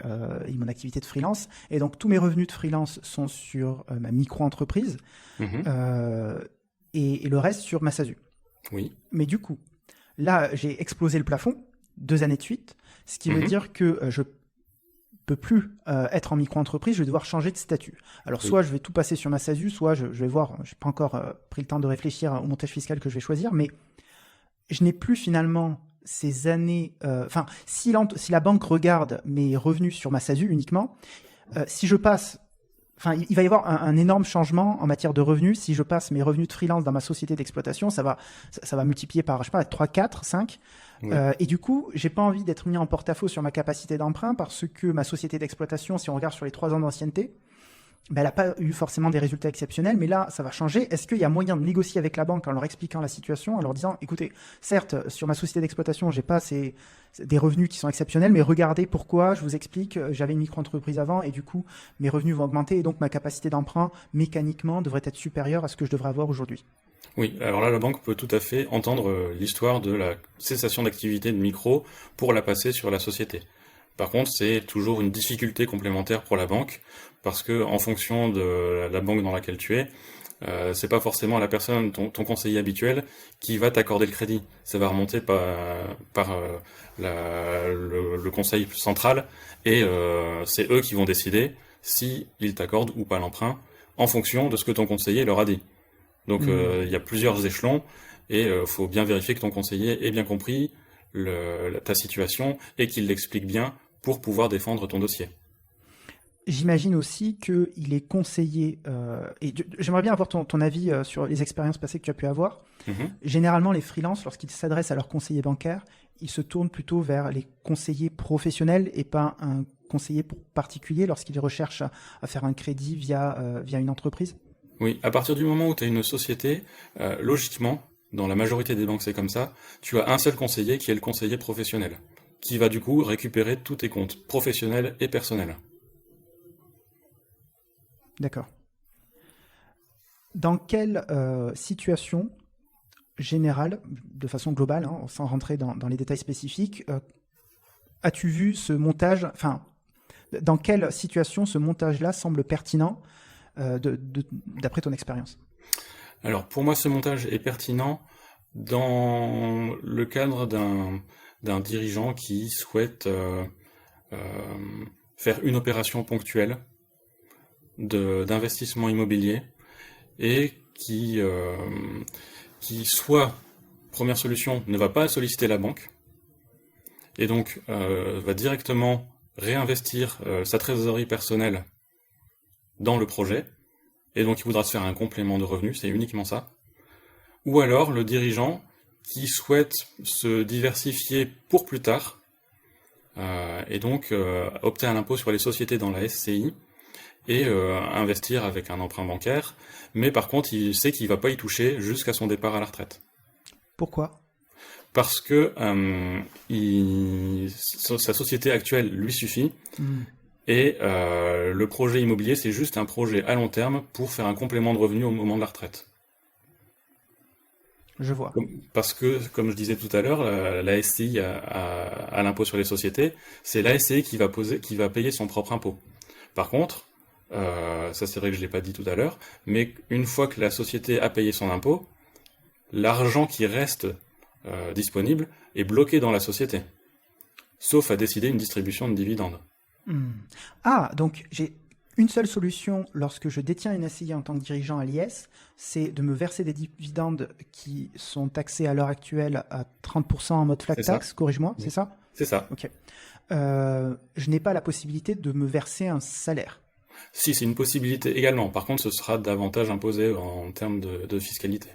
mon activité de freelance. Et donc tous mes revenus de freelance sont sur ma micro-entreprise et le reste sur ma SASU. Oui. Mais du coup, là, j'ai explosé le plafond 2 années de suite, ce qui veut dire que je peux plus être en micro-entreprise, je vais devoir changer de statut. Alors soit je vais tout passer sur ma SASU, soit je vais voir, je n'ai pas encore pris le temps de réfléchir au montage fiscal que je vais choisir, mais je n'ai plus finalement ces années... Enfin, si la banque regarde mes revenus sur ma SASU uniquement, si je passe... Enfin, il va y avoir un énorme changement en matière de revenus. Si je passe mes revenus de freelance dans ma société d'exploitation, ça va multiplier par, je sais pas, 3, 4, 5. Oui. Et du coup, j'ai pas envie d'être mis en porte-à-faux sur ma capacité d'emprunt parce que ma société d'exploitation, si on regarde sur les 3 ans d'ancienneté, ben, elle n'a pas eu forcément des résultats exceptionnels, mais là, ça va changer. Est-ce qu'il y a moyen de négocier avec la banque en leur expliquant la situation, en leur disant, écoutez, certes, sur ma société d'exploitation, j'ai pas des revenus qui sont exceptionnels, mais regardez pourquoi, je vous explique, j'avais une micro-entreprise avant et du coup, mes revenus vont augmenter et donc ma capacité d'emprunt, mécaniquement, devrait être supérieure à ce que je devrais avoir aujourd'hui. Oui, alors là, la banque peut tout à fait entendre l'histoire de la cessation d'activité de micro pour la passer sur la société. Par contre, c'est toujours une difficulté complémentaire pour la banque, parce que en fonction de la banque dans laquelle tu es, c'est pas forcément la personne, ton conseiller habituel, qui va t'accorder le crédit. Ça va remonter par le conseil central, et c'est eux qui vont décider si ils t'accordent ou pas l'emprunt, en fonction de ce que ton conseiller leur a dit. Donc il y a plusieurs échelons, et faut bien vérifier que ton conseiller ait bien compris ta situation, et qu'il l'explique bien pour pouvoir défendre ton dossier. J'imagine aussi qu'il est conseillé, et j'aimerais bien avoir ton avis sur les expériences passées que tu as pu avoir. Généralement, les freelances, lorsqu'ils s'adressent à leur conseiller bancaire, ils se tournent plutôt vers les conseillers professionnels et pas un conseiller particulier lorsqu'ils recherchent à faire un crédit via une entreprise. Oui, à partir du moment où tu as une société, logiquement, dans la majorité des banques c'est comme ça, tu as un seul conseiller qui est le conseiller professionnel, qui va du coup récupérer tous tes comptes professionnels et personnels. D'accord. Dans quelle situation générale, de façon globale, hein, sans rentrer dans les détails spécifiques, as-tu vu ce montage, enfin, dans quelle situation ce montage-là semble pertinent d'après ton expérience? Alors, pour moi, ce montage est pertinent dans le cadre d'un dirigeant qui souhaite faire une opération ponctuelle d'investissement immobilier et qui soit, première solution, ne va pas solliciter la banque et donc va directement réinvestir sa trésorerie personnelle dans le projet, et donc il voudra se faire un complément de revenus, c'est uniquement ça. Ou alors le dirigeant qui souhaite se diversifier pour plus tard, et donc opter à l'impôt sur les sociétés dans la SCI, et investir avec un emprunt bancaire, mais par contre il sait qu'il va pas y toucher jusqu'à son départ à la retraite. Pourquoi ? Parce que sa société actuelle lui suffit, et le projet immobilier c'est juste un projet à long terme pour faire un complément de revenu au moment de la retraite. Je vois. Parce que, comme je disais tout à l'heure, la SCI à l'impôt sur les sociétés, c'est la SCI qui va payer son propre impôt. Par contre, ça c'est vrai que je l'ai pas dit tout à l'heure, mais une fois que la société a payé son impôt, l'argent qui reste disponible est bloqué dans la société, sauf à décider une distribution de dividendes. Ah, donc j'ai une seule solution lorsque je détiens une SCI en tant que dirigeant à l'IS, c'est de me verser des dividendes qui sont taxés à l'heure actuelle à 30% en mode flat tax, corrige-moi, c'est ça ? C'est ça. Ok. Je n'ai pas la possibilité de me verser un salaire. Si, c'est une possibilité également. Par contre, ce sera davantage imposé en termes de fiscalité.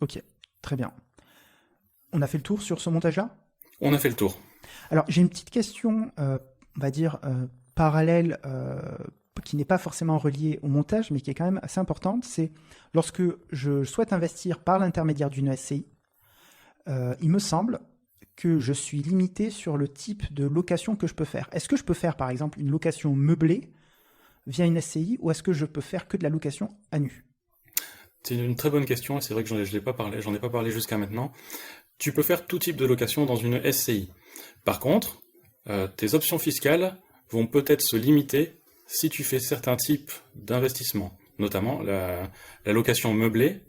Ok, très bien. On a fait le tour sur ce montage-là ? On a fait le tour. Alors, j'ai une petite question, on va dire, parallèle, qui n'est pas forcément reliée au montage, mais qui est quand même assez importante. C'est lorsque je souhaite investir par l'intermédiaire d'une SCI, il me semble que je suis limité sur le type de location que je peux faire. Est-ce que je peux faire, par exemple, une location meublée via une SCI, ou est-ce que je peux faire que de la location à nu ? C'est une très bonne question, et c'est vrai que j'en ai pas parlé jusqu'à maintenant. Tu peux faire tout type de location dans une SCI. Par contre, tes options fiscales vont peut-être se limiter si tu fais certains types d'investissements. Notamment, la location meublée,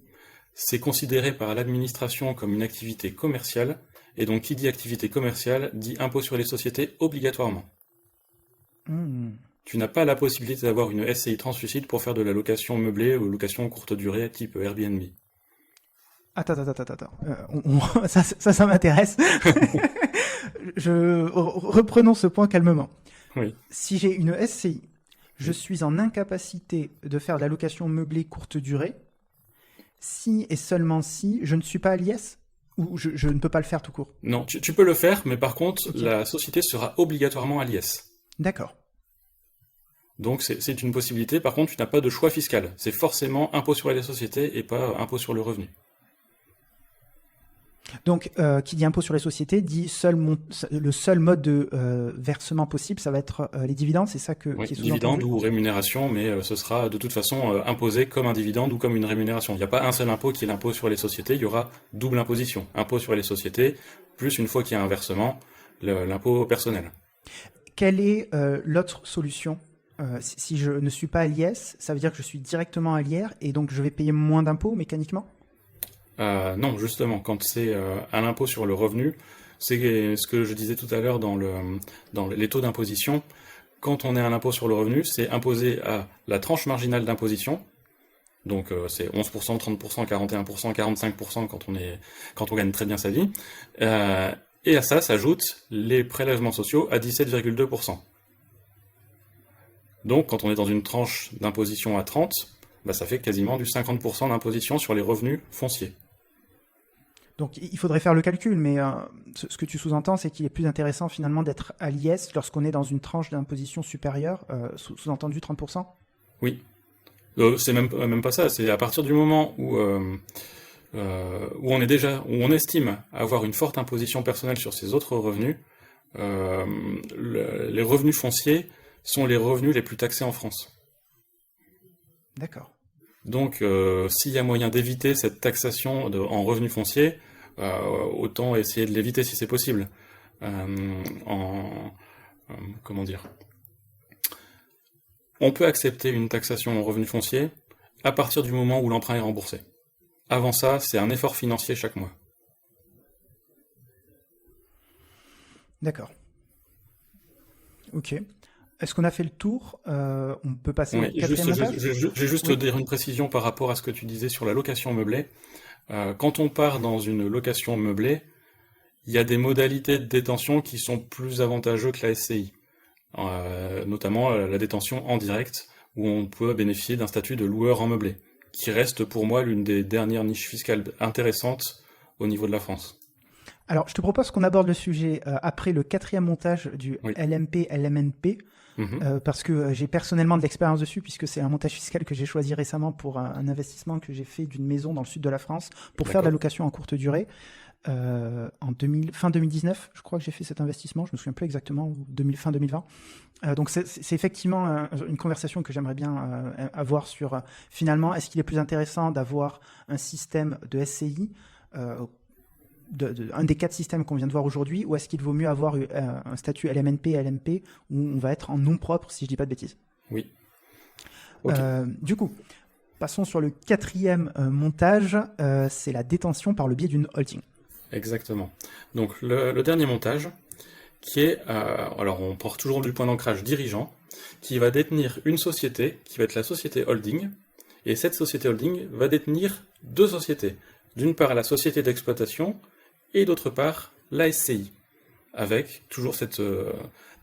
c'est considéré par l'administration comme une activité commerciale, et donc qui dit activité commerciale dit impôt sur les sociétés obligatoirement. Tu n'as pas la possibilité d'avoir une SCI translucide pour faire de la location meublée ou location courte durée type Airbnb. Attends. Ça m'intéresse. Reprenons ce point calmement. Oui. Si j'ai une SCI, je suis en incapacité de faire de la location meublée courte durée, si et seulement si je ne suis pas à l'IS, ou je ne peux pas le faire tout court. Non, tu peux le faire, mais par contre, Okay. La société sera obligatoirement à l'IS. D'accord. Donc c'est une possibilité, par contre tu n'as pas de choix fiscal. C'est forcément impôt sur les sociétés et pas impôt sur le revenu. Donc, qui dit impôt sur les sociétés dit le seul mode de versement possible, ça va être les dividendes, c'est ça qui est sous-entendu ? Dividende ou rémunération, mais ce sera de toute façon imposé comme un dividende ou comme une rémunération. Il n'y a pas un seul impôt qui est l'impôt sur les sociétés, il y aura double imposition. Impôt sur les sociétés, plus une fois qu'il y a un versement, l'impôt personnel. Quelle est l'autre solution ? Si je ne suis pas à l'IS, ça veut dire que je suis directement à l'IR et donc je vais payer moins d'impôts mécaniquement ? Non, justement, quand c'est à l'impôt sur le revenu, c'est ce que je disais tout à l'heure dans les taux d'imposition. Quand on est à l'impôt sur le revenu, c'est imposé à la tranche marginale d'imposition. Donc c'est 11%, 30%, 41%, 45% quand on gagne très bien sa vie. Et à ça s'ajoutent les prélèvements sociaux à 17,2%. Donc quand on est dans une tranche d'imposition à 30%, ça fait quasiment du 50% d'imposition sur les revenus fonciers. Donc il faudrait faire le calcul, mais ce que tu sous-entends, c'est qu'il est plus intéressant finalement d'être à l'IS lorsqu'on est dans une tranche d'imposition supérieure, sous-entendu 30%. Oui. C'est même pas ça, c'est à partir du moment où on estime avoir une forte imposition personnelle sur ses autres revenus, les revenus fonciers sont les revenus les plus taxés en France. D'accord. Donc, s'il y a moyen d'éviter cette taxation en revenus fonciers, autant essayer de l'éviter si c'est possible. Comment dire ? On peut accepter une taxation en revenus fonciers à partir du moment où l'emprunt est remboursé. Avant ça, c'est un effort financier chaque mois. D'accord. Ok. Est-ce qu'on a fait le tour ? On peut passer au quatrième montage ? Je vais juste dire une précision par rapport à ce que tu disais sur la location meublée. Quand on part dans une location meublée, il y a des modalités de détention qui sont plus avantageuses que la SCI. Notamment la détention en direct, où on peut bénéficier d'un statut de loueur en meublé, qui reste pour moi l'une des dernières niches fiscales intéressantes au niveau de la France. Alors, je te propose qu'on aborde le sujet après le 4e montage du Oui. LMP-LMNP, Mhm. parce que j'ai personnellement de l'expérience dessus, puisque c'est un montage fiscal que j'ai choisi récemment pour un investissement que j'ai fait d'une maison dans le sud de la France pour faire de la D'accord. location en courte durée. Fin 2019, je crois que j'ai fait cet investissement, je me souviens plus exactement, ou fin 2020. Donc c'est effectivement une conversation que j'aimerais bien avoir sur finalement, est-ce qu'il est plus intéressant d'avoir un système de SCI, un des 4 systèmes qu'on vient de voir aujourd'hui, ou est-ce qu'il vaut mieux avoir un statut LMNP, LMP, où on va être en nom propre, si je dis pas de bêtises. Oui. Ok. Du coup, passons sur le 4e montage, c'est la détention par le biais d'une holding. Exactement. Donc le dernier montage, qui est, alors on part toujours du point d'ancrage dirigeant, qui va détenir une société, qui va être la société holding, et cette société holding va détenir 2 sociétés. D'une part la société d'exploitation, et d'autre part la SCI, avec toujours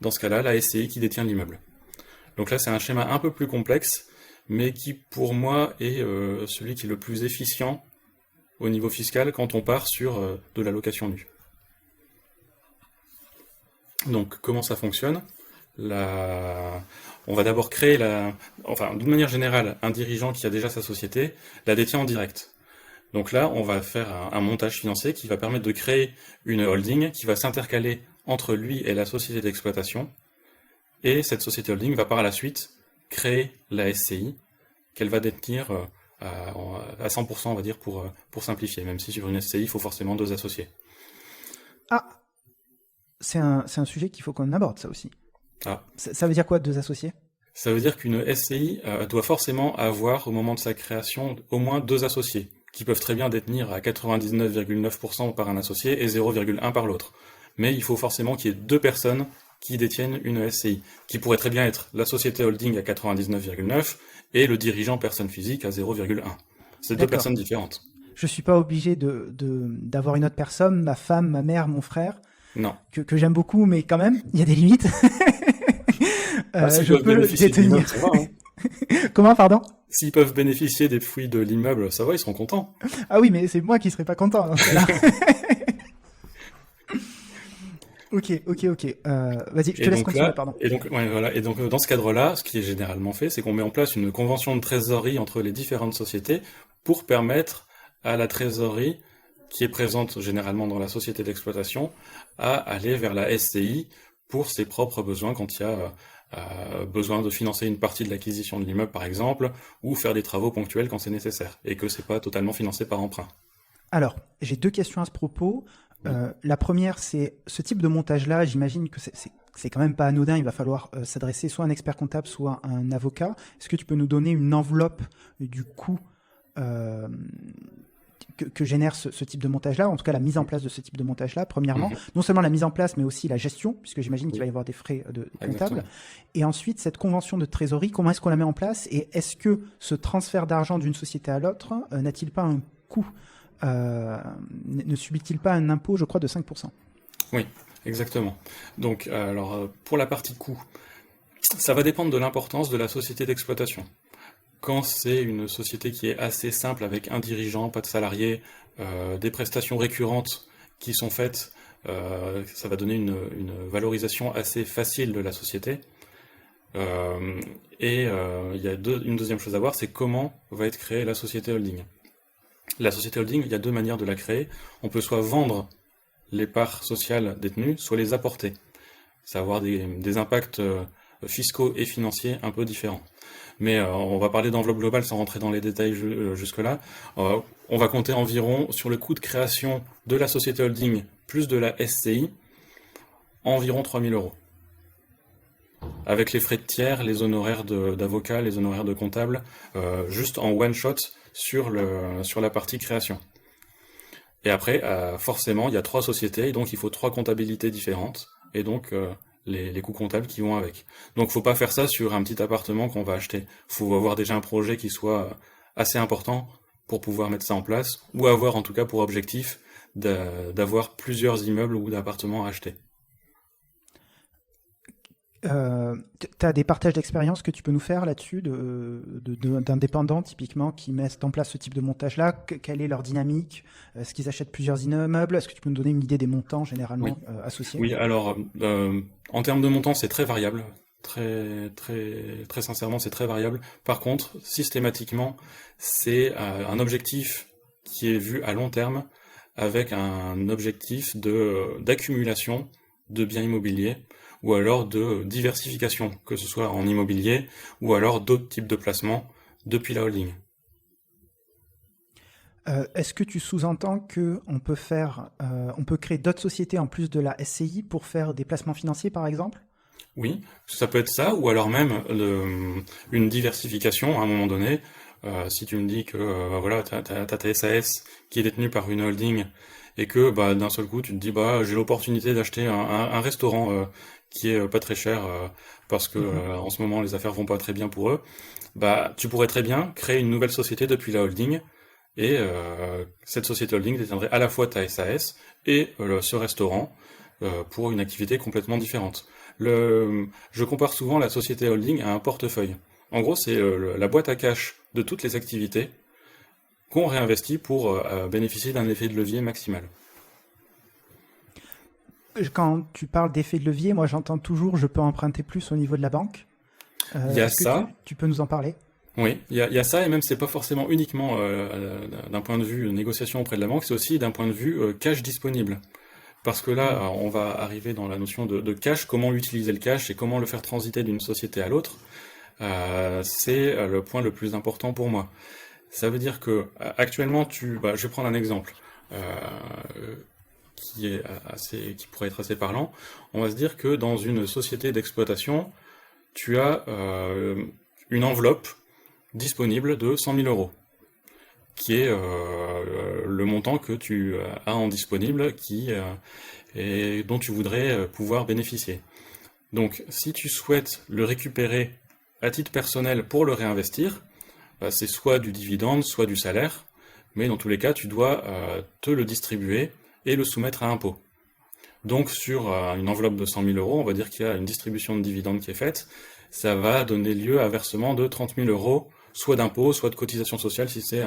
dans ce cas-là, la SCI qui détient l'immeuble. Donc là c'est un schéma un peu plus complexe, mais qui pour moi est celui qui est le plus efficient au niveau fiscal quand on part sur de la location nue. Donc comment ça fonctionne? On va d'abord créer d'une manière générale, un dirigeant qui a déjà sa société la détient en direct. Donc là, on va faire un montage financier qui va permettre de créer une holding qui va s'intercaler entre lui et la société d'exploitation. Et cette société holding va par la suite créer la SCI qu'elle va détenir à 100%, on va dire, pour simplifier. Même si sur une SCI, il faut forcément 2 associés. Ah, c'est un sujet qu'il faut qu'on aborde, ça aussi. Ah. Ça veut dire quoi, 2 associés? Ça veut dire qu'une SCI doit forcément avoir, au moment de sa création, au moins 2 associés, qui peuvent très bien détenir à 99,9% par un associé et 0,1 par l'autre. Mais il faut forcément qu'il y ait 2 personnes qui détiennent une SCI, qui pourrait très bien être la société holding à 99,9 et le dirigeant personne physique à 0,1. C'est 2 personnes différentes. Je suis pas obligé d'avoir une autre personne, ma femme, ma mère, mon frère, Non. que j'aime beaucoup, mais quand même, il y a des limites. Je peux le détenir. Ça va, hein. Comment, pardon? S'ils peuvent bénéficier des fruits de l'immeuble, ça va, ils seront contents. Ah oui, mais c'est moi qui serais pas content dans ce cas-là. Ok. Vas-y, je te laisse continuer, pardon. Et donc, ouais, voilà. Et donc, dans ce cadre-là, ce qui est généralement fait, c'est qu'on met en place une convention de trésorerie entre les différentes sociétés pour permettre à la trésorerie, qui est présente généralement dans la société d'exploitation, à aller vers la SCI pour ses propres besoins quand il y a besoin de financer une partie de l'acquisition de l'immeuble, par exemple, ou faire des travaux ponctuels quand c'est nécessaire, et que c'est pas totalement financé par emprunt. Alors, j'ai 2 questions à ce propos. La première, c'est ce type de montage-là, j'imagine que c'est quand même pas anodin, il va falloir s'adresser soit à un expert comptable, soit à un avocat. Est-ce que tu peux nous donner une enveloppe du coût que génère ce type de montage-là, en tout cas la mise en place de ce type de montage-là, premièrement. Non seulement la mise en place, mais aussi la gestion, puisque j'imagine qu'il va y avoir des frais de comptable. Et ensuite, cette convention de trésorerie, comment est-ce qu'on la met en place? Et est-ce que ce transfert d'argent d'une société à l'autre n'a-t-il pas un coût ne subit-il pas un impôt, je crois, de 5%? Oui, exactement. Donc, pour la partie coût, ça va dépendre de l'importance de la société d'exploitation. Quand c'est une société qui est assez simple, avec un dirigeant, pas de salariés, des prestations récurrentes qui sont faites, ça va donner une valorisation assez facile de la société. Il y a une deuxième chose à voir, c'est comment va être créée la société holding. La société holding, il y a 2 manières de la créer. On peut soit vendre les parts sociales détenues, soit les apporter. Ça va avoir des impacts fiscaux et financiers un peu différents. Mais on va parler d'enveloppe globale sans rentrer dans les détails jusque-là. On va compter environ, sur le coût de création de la société holding plus de la SCI, environ 3 000 €. Avec les frais de tiers, les honoraires d'avocat, les honoraires de comptable, juste en one-shot sur la partie création. Et après, forcément, il y a 3 sociétés, et donc il faut 3 comptabilités différentes, et donc les coûts comptables qui vont avec. Donc faut pas faire ça sur un petit appartement qu'on va acheter. Faut avoir déjà un projet qui soit assez important pour pouvoir mettre ça en place, ou avoir en tout cas pour objectif d'avoir plusieurs immeubles ou d'appartements à acheter. Tu as des partages d'expérience que tu peux nous faire là-dessus d'indépendants typiquement qui mettent en place ce type de montage-là? Quelle est leur dynamique? Est-ce qu'ils achètent plusieurs immeubles? Est-ce que tu peux nous donner une idée des montants généralement associés? Oui, alors en termes de montants, c'est très variable. Très sincèrement, c'est très variable. Par contre, systématiquement, c'est un objectif qui est vu à long terme avec un objectif d'accumulation de biens immobiliers ou alors de diversification, que ce soit en immobilier ou alors d'autres types de placements depuis la holding. Est-ce que tu sous-entends qu'on peut on peut créer d'autres sociétés en plus de la SCI pour faire des placements financiers par exemple? Oui, ça peut être ça, ou alors même une diversification à un moment donné. Si tu me dis que voilà, t'as ta SAS qui est détenue par une holding et que d'un seul coup tu te dis j'ai l'opportunité d'acheter un restaurant qui est pas très cher parce que en ce moment les affaires vont pas très bien pour eux, tu pourrais très bien créer une nouvelle société depuis la holding et cette société holding détiendrait à la fois ta SAS et ce restaurant pour une activité complètement différente. Je compare souvent la société holding à un portefeuille. En gros, c'est la boîte à cash de toutes les activités qu'on réinvestit pour bénéficier d'un effet de levier maximal. Quand tu parles d'effet de levier, moi j'entends toujours je peux emprunter plus au niveau de la banque. Il y a ça. Tu peux nous en parler? Oui, il y a ça, et même c'est pas forcément uniquement d'un point de vue négociation auprès de la banque, c'est aussi d'un point de vue cash disponible. Parce que là, on va arriver dans la notion de cash, comment utiliser le cash et comment le faire transiter d'une société à l'autre. C'est le point le plus important pour moi. Ça veut dire que actuellement, je vais prendre un exemple qui pourrait être assez parlant. On va se dire que dans une société d'exploitation, tu as une enveloppe disponible de 100 000 euros, qui est le montant que tu as en disponible et dont tu voudrais pouvoir bénéficier. Donc, si tu souhaites le récupérer à titre personnel pour le réinvestir, c'est soit du dividende, soit du salaire, mais dans tous les cas, tu dois te le distribuer et le soumettre à impôt. Donc, sur une enveloppe de 100 000 euros, on va dire qu'il y a une distribution de dividendes qui est faite, ça va donner lieu à versement de 30 000 euros, soit d'impôt, soit de cotisation sociale si c'est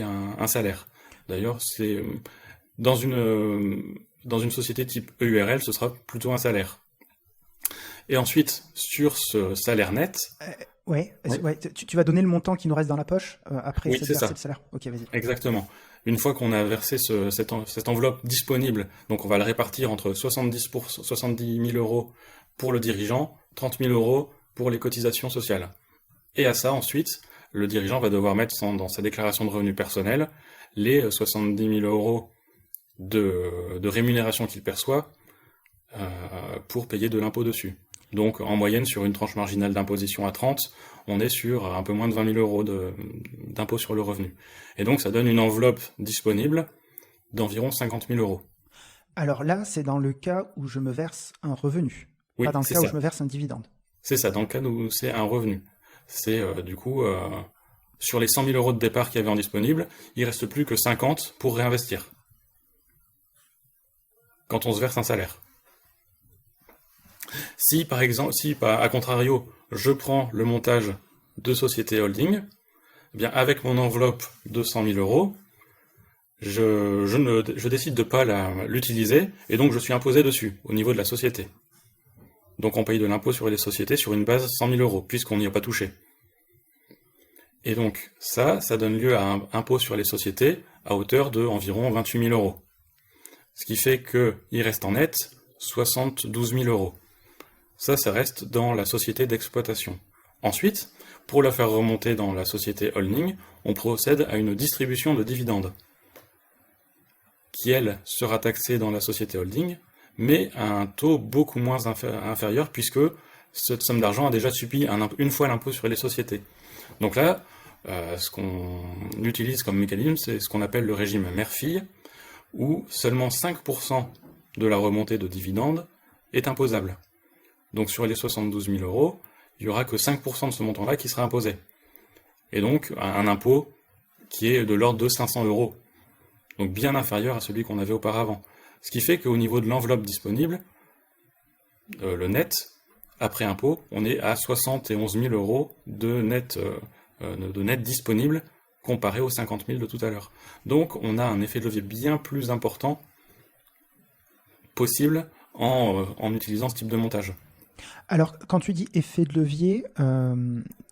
un salaire. D'ailleurs, c'est dans une société type EURL, ce sera plutôt un salaire. Et ensuite, sur ce salaire net... Tu vas donner le montant qui nous reste dans la poche après cette versée de salaire. Ok, vas-y. Exactement. Une fois qu'on a versé cette enveloppe disponible, donc on va le répartir entre 70 000 euros pour le dirigeant, 30 000 euros pour les cotisations sociales. Et à ça, ensuite, le dirigeant va devoir mettre dans sa déclaration de revenus personnels les 70 000 euros de rémunération qu'il perçoit pour payer de l'impôt dessus. Donc, en moyenne, sur une tranche marginale d'imposition à 30, on est sur un peu moins de 20 000 euros d'impôt sur le revenu. Et donc, ça donne une enveloppe disponible d'environ 50 000 euros. Alors là, c'est dans le cas où je me verse un revenu, pas dans le cas où je me verse un dividende. C'est ça, dans le cas où c'est un revenu. C'est sur les 100 000 euros de départ qu'il y avait en disponible, il reste plus que 50 pour réinvestir. Quand on se verse un salaire. Si, par exemple, à contrario, je prends le montage de société holding, eh bien, avec mon enveloppe de 100 000 euros, je décide de ne pas l'utiliser, et donc je suis imposé dessus, au niveau de la société. Donc on paye de l'impôt sur les sociétés sur une base 100 000 euros, puisqu'on n'y a pas touché. Et donc ça donne lieu à un impôt sur les sociétés à hauteur de environ 28 000 euros. Ce qui fait qu'il reste en net 72 000 euros. Ça reste dans la société d'exploitation. Ensuite, pour la faire remonter dans la société holding, on procède à une distribution de dividendes, qui, elle, sera taxée dans la société holding, mais à un taux beaucoup moins inférieur, puisque cette somme d'argent a déjà subi une fois l'impôt sur les sociétés. Donc là, ce qu'on utilise comme mécanisme, c'est ce qu'on appelle le régime mère-fille, où seulement 5% de la remontée de dividendes est imposable. Donc sur les 72 000 euros, il n'y aura que 5% de ce montant-là qui sera imposé. Et donc un impôt qui est de l'ordre de 500 euros. Donc bien inférieur à celui qu'on avait auparavant. Ce qui fait qu'au niveau de l'enveloppe disponible, le net, après impôt, on est à 71 000 euros de net disponible comparé aux 50 000 de tout à l'heure. Donc on a un effet de levier bien plus important possible en utilisant ce type de montage. Alors, quand tu dis effet de levier,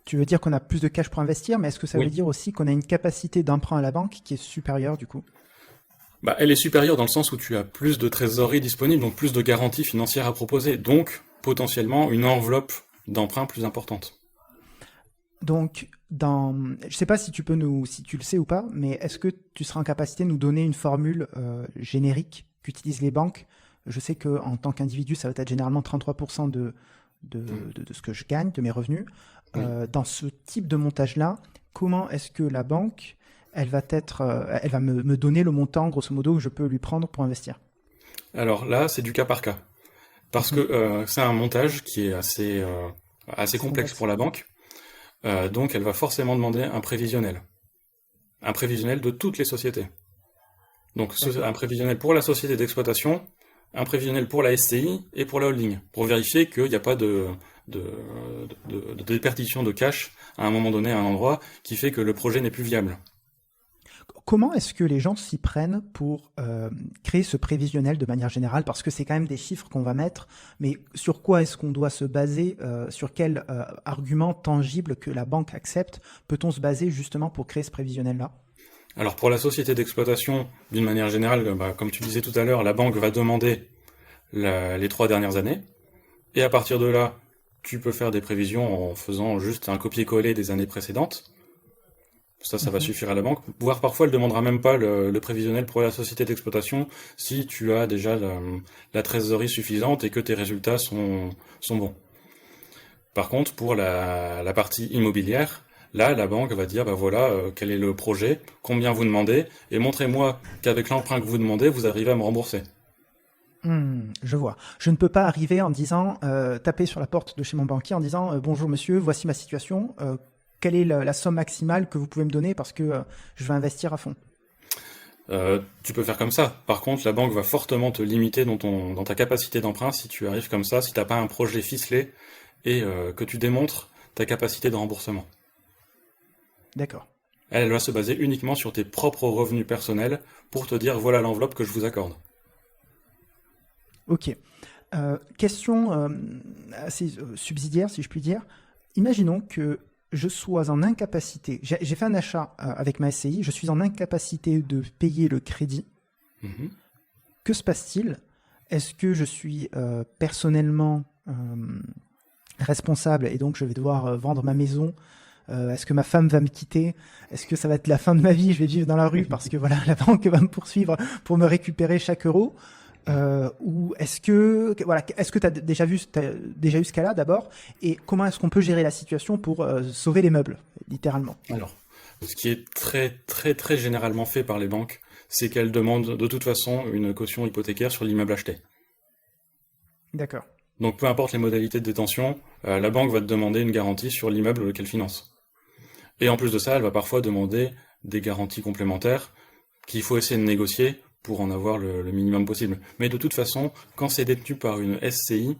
tu veux dire qu'on a plus de cash pour investir, mais est-ce que ça Oui. veut dire aussi qu'on a une capacité d'emprunt à la banque qui est supérieure du coup? Elle est supérieure dans le sens où tu as plus de trésorerie disponible, donc plus de garanties financières à proposer, donc potentiellement une enveloppe d'emprunt plus importante. Donc, je sais pas si tu le sais ou pas, mais est-ce que tu seras en capacité de nous donner une formule générique qu'utilisent les banques? Je sais que en tant qu'individu, ça va être généralement 33% de ce que je gagne, de mes revenus. Oui. Dans ce type de montage-là, comment est-ce que la banque, elle va me donner le montant, grosso modo, que je peux lui prendre pour investir? Alors là, c'est du cas par cas. Parce que c'est un montage qui est assez complexe pour la banque. Donc elle va forcément demander un prévisionnel. Un prévisionnel de toutes les sociétés. Donc un prévisionnel pour la société d'exploitation, un prévisionnel pour la SCI et pour la holding, pour vérifier qu'il n'y a pas de déperdition de cash à un moment donné à un endroit qui fait que le projet n'est plus viable. Comment est-ce que les gens s'y prennent pour créer ce prévisionnel de manière générale? Parce que c'est quand même des chiffres qu'on va mettre, mais sur quoi est-ce qu'on doit se baser? Sur quel argument tangible que la banque accepte peut-on se baser justement pour créer ce prévisionnel-là? Alors pour la société d'exploitation, d'une manière générale, comme tu disais tout à l'heure, la banque va demander les 3 dernières années, et à partir de là, tu peux faire des prévisions en faisant juste un copier-coller des années précédentes. Ça va suffire à la banque. Voire parfois, elle ne demandera même pas le prévisionnel pour la société d'exploitation si tu as déjà la trésorerie suffisante et que tes résultats sont bons. Par contre, pour la partie immobilière, là, la banque va dire, voilà, quel est le projet, combien vous demandez, et montrez-moi qu'avec l'emprunt que vous demandez, vous arrivez à me rembourser. Je vois. Je ne peux pas arriver en disant, taper sur la porte de chez mon banquier en disant, bonjour monsieur, voici ma situation, quelle est la somme maximale que vous pouvez me donner parce que je vais investir à fond? Tu peux faire comme ça. Par contre, la banque va fortement te limiter dans ta capacité d'emprunt si tu arrives comme ça, si tu n'as pas un projet ficelé et que tu démontres ta capacité de remboursement. D'accord. Elle va se baser uniquement sur tes propres revenus personnels pour te dire voilà l'enveloppe que je vous accorde. Ok. Question assez subsidiaire, si je puis dire. Imaginons que je sois en incapacité, j'ai fait un achat avec ma SCI, je suis en incapacité de payer le crédit. Mhm. Que se passe-t-il? Est-ce que je suis personnellement responsable et donc je vais devoir vendre ma maison? Est-ce que ma femme va me quitter? Est-ce que ça va être la fin de ma vie? Je vais vivre dans la rue parce que voilà, la banque va me poursuivre pour me récupérer chaque euro. Ou est-ce que tu as déjà eu ce cas-là d'abord? Et comment est-ce qu'on peut gérer la situation pour sauver les meubles, littéralement? Alors, ce qui est très très très généralement fait par les banques, c'est qu'elles demandent de toute façon une caution hypothécaire sur l'immeuble acheté. D'accord. Donc peu importe les modalités de détention, la banque va te demander une garantie sur l'immeuble qu'elle finance. Et en plus de ça, elle va parfois demander des garanties complémentaires qu'il faut essayer de négocier pour en avoir le minimum possible. Mais de toute façon, quand c'est détenu par une SCI,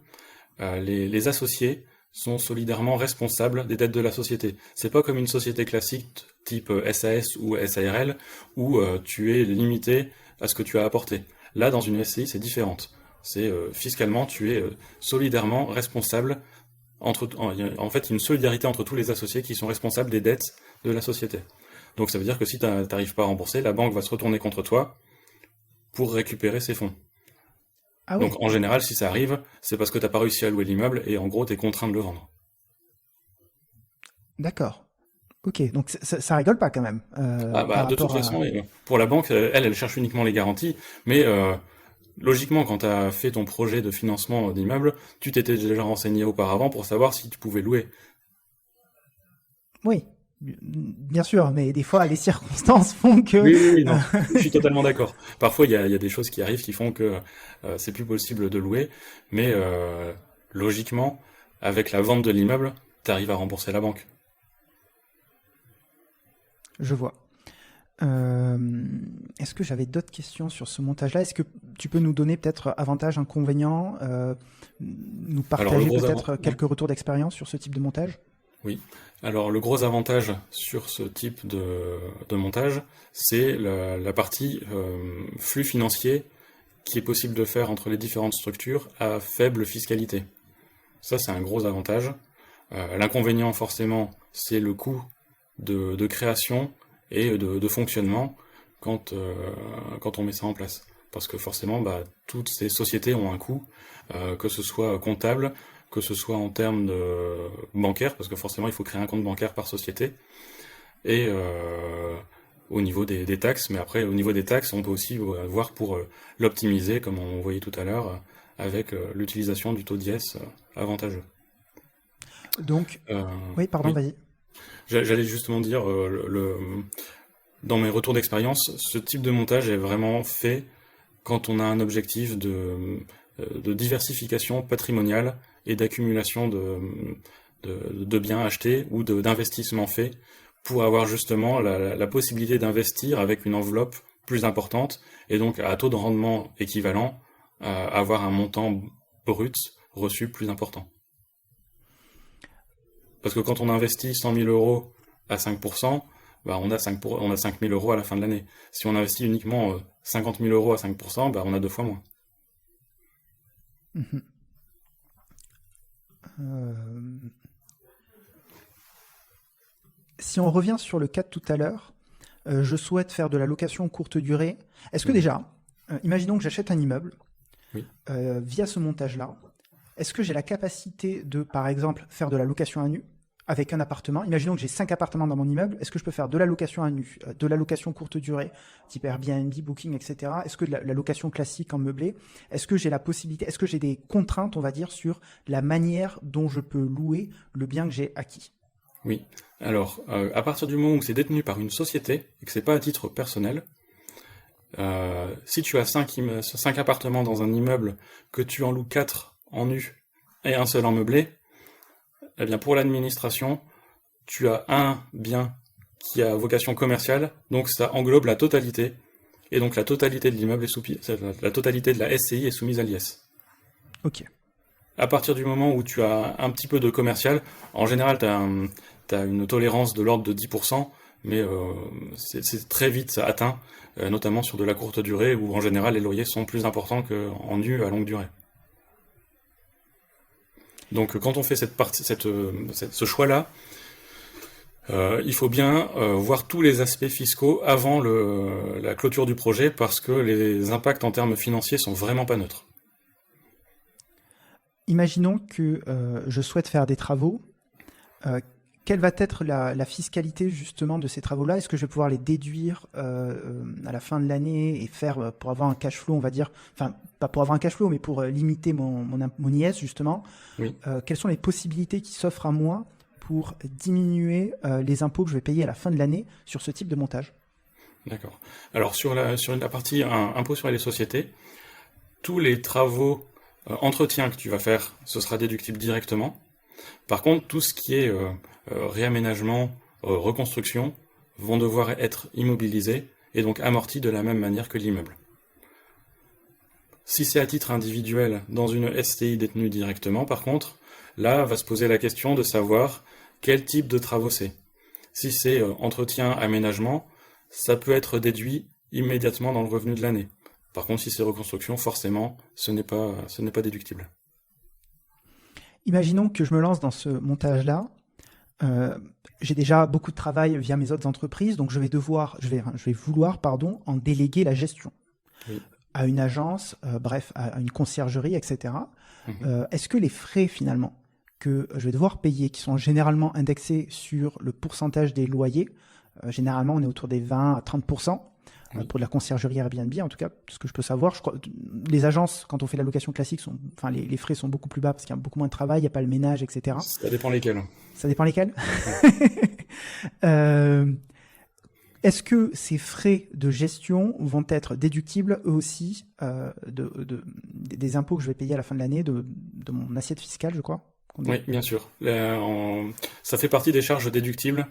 les associés sont solidairement responsables des dettes de la société. C'est pas comme une société classique type SAS ou SARL où tu es limité à ce que tu as apporté. Là, dans une SCI, c'est différente. C'est fiscalement, tu es solidairement responsable. En fait, une solidarité entre tous les associés qui sont responsables des dettes de la société. Donc ça veut dire que si tu n'arrives pas à rembourser, la banque va se retourner contre toi pour récupérer ses fonds. Ah oui. Donc en général, si ça arrive, c'est parce que tu n'as pas réussi à louer l'immeuble et en gros, tu es contraint de le vendre. D'accord. Ok, donc ça rigole pas quand même. De toute façon, pour la banque, elle cherche uniquement les garanties, mais logiquement, quand tu as fait ton projet de financement d'immeuble, tu t'étais déjà renseigné auparavant pour savoir si tu pouvais louer. Oui, bien sûr, mais des fois, les circonstances font que... Oui, non, je suis totalement d'accord. Parfois, il y a des choses qui arrivent qui font que c'est plus possible de louer, mais logiquement, avec la vente de l'immeuble, tu arrives à rembourser la banque. Je vois. Est-ce que j'avais d'autres questions sur ce montage-là? Est-ce que tu peux nous donner peut-être avantages, inconvénients, nous partager peut-être quelques retours d'expérience sur ce type de montage? Oui. Alors, le gros avantage sur ce type de montage, c'est la partie flux financier qui est possible de faire entre les différentes structures à faible fiscalité. Ça, c'est un gros avantage. L'inconvénient, forcément, c'est le coût de création et de fonctionnement quand on met ça en place. Parce que forcément, toutes ces sociétés ont un coût, que ce soit comptable, que ce soit en termes de bancaire, parce que forcément il faut créer un compte bancaire par société, et au niveau des taxes, mais après au niveau des taxes on peut aussi voir pour l'optimiser, comme on voyait tout à l'heure, avec l'utilisation du taux d'IS avantageux. Donc, oui, pardon, oui. vas-y. J'allais justement dire, dans mes retours d'expérience, ce type de montage est vraiment fait quand on a un objectif de diversification patrimoniale et d'accumulation de biens achetés ou d'investissements faits pour avoir justement la possibilité d'investir avec une enveloppe plus importante et donc à taux de rendement équivalent, avoir un montant brut reçu plus important. Parce que quand on investit 100 000 euros à 5%, on a 5 000 euros à la fin de l'année. Si on investit uniquement 50 000 euros à 5%, on a 2 fois moins. Mmh. Si on revient sur le cas de tout à l'heure, je souhaite faire de la location courte durée. Est-ce que déjà, imaginons que j'achète un immeuble, oui. Via ce montage-là, est-ce que j'ai la capacité de, par exemple, faire de la location à nu avec un appartement? Imaginons que j'ai 5 appartements dans mon immeuble. Est-ce que je peux faire de la location à nu, de la location courte durée, type Airbnb, Booking, etc. Est-ce que la location classique en meublé? Est-ce que j'ai la possibilité, est-ce que j'ai des contraintes, on va dire, sur la manière dont je peux louer le bien que j'ai acquis? Oui. Alors, à partir du moment où c'est détenu par une société et que c'est pas à titre personnel, si tu as 5 appartements dans un immeuble, que tu en loues 4 en nu et un seul en meublé, eh bien pour l'administration, tu as un bien qui a vocation commerciale, donc ça englobe la totalité, et donc la totalité de l'immeuble la totalité de la SCI est soumise à l'IS. Ok. À partir du moment où tu as un petit peu de commercial, en général tu as une tolérance de l'ordre de 10%, mais c'est très vite atteint, notamment sur de la courte durée, où en général les loyers sont plus importants qu'en nu à longue durée. Donc quand on fait ce choix-là, il faut bien voir tous les aspects fiscaux avant la clôture du projet, parce que les impacts en termes financiers sont vraiment pas neutres. Imaginons que je souhaite faire des travaux. Quelle va être la fiscalité justement de ces travaux-là? Est-ce que je vais pouvoir les déduire à la fin de l'année et faire pour avoir un cash flow, on va dire, enfin pas pour avoir un cash flow, mais pour limiter mon IS justement. Oui. Quelles sont les possibilités qui s'offrent à moi pour diminuer les impôts que je vais payer à la fin de l'année sur ce type de montage? D'accord. Alors sur la partie impôt sur les sociétés, tous les travaux entretien que tu vas faire, ce sera déductible directement. Par contre, tout ce qui est réaménagement, reconstruction, vont devoir être immobilisés et donc amortis de la même manière que l'immeuble. Si c'est à titre individuel dans une SCI détenue directement, par contre, là va se poser la question de savoir quel type de travaux c'est. Si c'est entretien, aménagement, ça peut être déduit immédiatement dans le revenu de l'année. Par contre, si c'est reconstruction, forcément, ce n'est pas déductible. Imaginons que je me lance dans ce montage-là. J'ai déjà beaucoup de travail via mes autres entreprises, donc je vais vouloir en déléguer la gestion. Oui. À une agence, à une conciergerie, etc. Est-ce que les frais finalement que je vais devoir payer, qui sont généralement indexés sur le pourcentage des loyers, généralement on est autour des 20 à 30%, pour de la conciergerie Airbnb, en tout cas, ce que je peux savoir, je crois, les agences, quand on fait la location classique, les frais sont beaucoup plus bas parce qu'il y a beaucoup moins de travail, il n'y a pas le ménage, etc. Ça dépend lesquels. Ça dépend lesquels. Est-ce que ces frais de gestion vont être déductibles eux aussi des impôts que je vais payer à la fin de l'année, de mon assiette fiscale, je crois? Oui, bien sûr. Ça fait partie des charges déductibles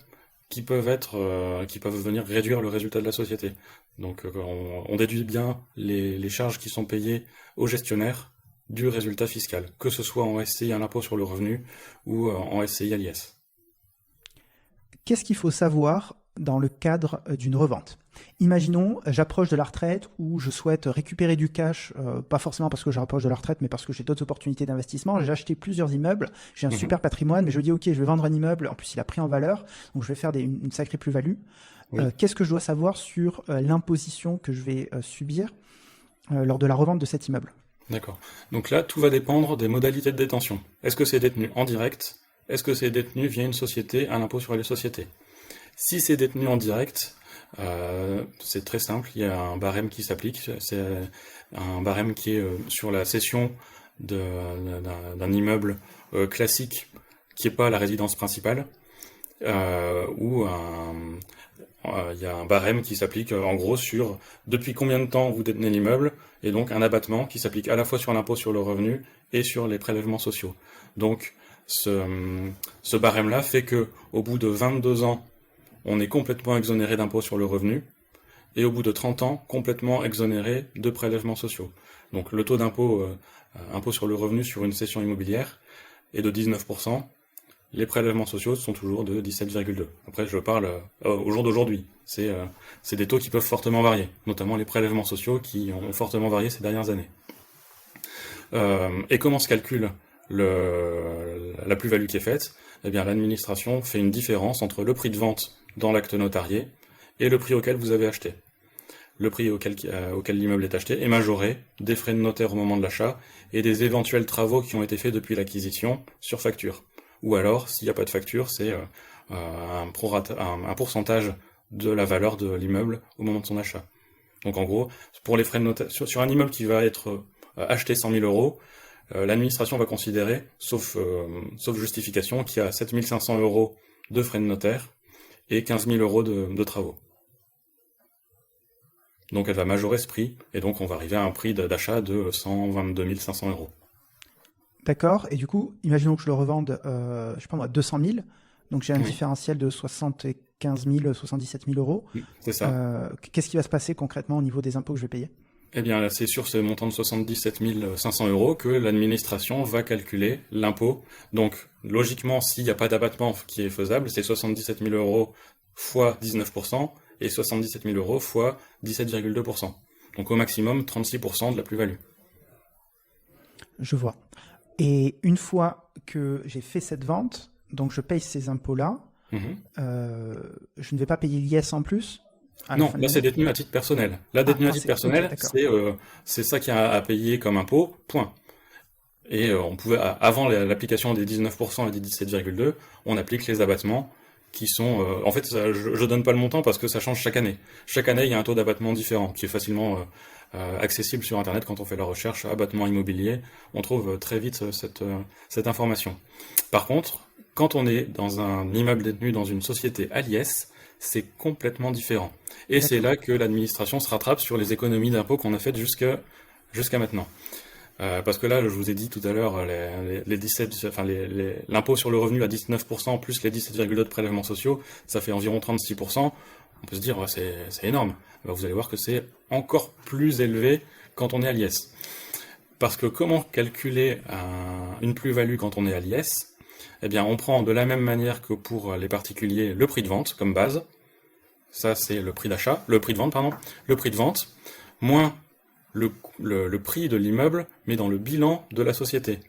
qui peuvent venir réduire le résultat de la société. Donc on déduit bien les charges qui sont payées aux gestionnaires du résultat fiscal, que ce soit en SCI à l'impôt sur le revenu ou en SCI à l'IS. Qu'est-ce qu'il faut savoir dans le cadre d'une revente? Imaginons, j'approche de la retraite ou je souhaite récupérer du cash, pas forcément parce que je rapproche de la retraite, mais parce que j'ai d'autres opportunités d'investissement. J'ai acheté plusieurs immeubles, j'ai un super patrimoine, mais je me dis ok, je vais vendre un immeuble, en plus il a pris en valeur, donc je vais faire une sacrée plus-value. Oui. Qu'est-ce que je dois savoir sur l'imposition que je vais subir lors de la revente de cet immeuble? D'accord. Donc là, tout va dépendre des modalités de détention. Est-ce que c'est détenu en direct? Est-ce que c'est détenu via une société à l'impôt sur les sociétés? Si c'est détenu en direct, c'est très simple, il y a un barème qui s'applique, c'est un barème qui est sur la cession d'un immeuble classique qui n'est pas la résidence principale, où il y a un barème qui s'applique en gros sur depuis combien de temps vous détenez l'immeuble, et donc un abattement qui s'applique à la fois sur l'impôt sur le revenu et sur les prélèvements sociaux. Donc ce barème-là fait que au bout de 22 ans, on est complètement exonéré d'impôt sur le revenu, et au bout de 30 ans, complètement exonéré de prélèvements sociaux. Donc le taux d'impôt impôt sur le revenu sur une cession immobilière est de 19%, les prélèvements sociaux sont toujours de 17,2%. Après, je parle au jour d'aujourd'hui. C'est des taux qui peuvent fortement varier, notamment les prélèvements sociaux qui ont fortement varié ces dernières années. Et comment se calcule la plus-value qui est faite? Eh bien, l'administration fait une différence entre le prix de vente dans l'acte notarié et le prix auquel vous avez acheté. Le prix auquel l'immeuble est acheté est majoré des frais de notaire au moment de l'achat et des éventuels travaux qui ont été faits depuis l'acquisition sur facture. Ou alors, s'il n'y a pas de facture, c'est un pourcentage de la valeur de l'immeuble au moment de son achat. Donc en gros, pour les frais de notaire, sur un immeuble qui va être acheté 100 000 euros, l'administration va considérer, sauf justification, qu'il y a 7 500 euros de frais de notaire et 15 000 euros de travaux. Donc elle va majorer ce prix, et donc on va arriver à un prix d'achat de 122 500 euros. D'accord, et du coup, imaginons que je le revende, je sais pas moi, 200 000, donc j'ai un différentiel de 75 000, 77 000 euros. C'est ça. Qu'est-ce qui va se passer concrètement au niveau des impôts que je vais payer? Eh bien, là, c'est sur ce montant de 77 500 euros que l'administration va calculer l'impôt. Donc, logiquement, s'il n'y a pas d'abattement qui est faisable, c'est 77 000 euros fois 19% et 77 000 euros fois 17,2%. Donc, au maximum, 36% de la plus-value. Je vois. Et une fois que j'ai fait cette vente, donc je paye ces impôts-là, je ne vais pas payer l'IS en plus? Non, là c'est détenu à titre personnel. Là, détenu à titre personnel, c'est ça qu'il y a à payer comme impôt, point. Et on pouvait, avant l'application des 19% et des 17,2%, on applique les abattements qui sont... en fait, je donne pas le montant parce que ça change chaque année. Chaque année, il y a un taux d'abattement différent qui est facilement accessible sur Internet. Quand on fait la recherche abattement immobilier, on trouve très vite cette information. Par contre, quand on est dans un immeuble détenu dans une société à l'IS, c'est complètement différent. Et c'est là que l'administration se rattrape sur les économies d'impôts qu'on a faites jusqu'à maintenant. Parce que là, je vous ai dit tout à l'heure, l'impôt sur le revenu à 19% plus les 17,2 de prélèvements sociaux, ça fait environ 36%. On peut se dire, c'est énorme. Vous allez voir que c'est encore plus élevé quand on est à l'IS. Parce que comment calculer une plus-value quand on est à l'IS? Eh bien, on prend de la même manière que pour les particuliers le prix de vente comme base. Ça, c'est le prix d'achat, le prix de vente, pardon. Le prix de vente, moins le prix de l'immeuble, mais dans le bilan de la société.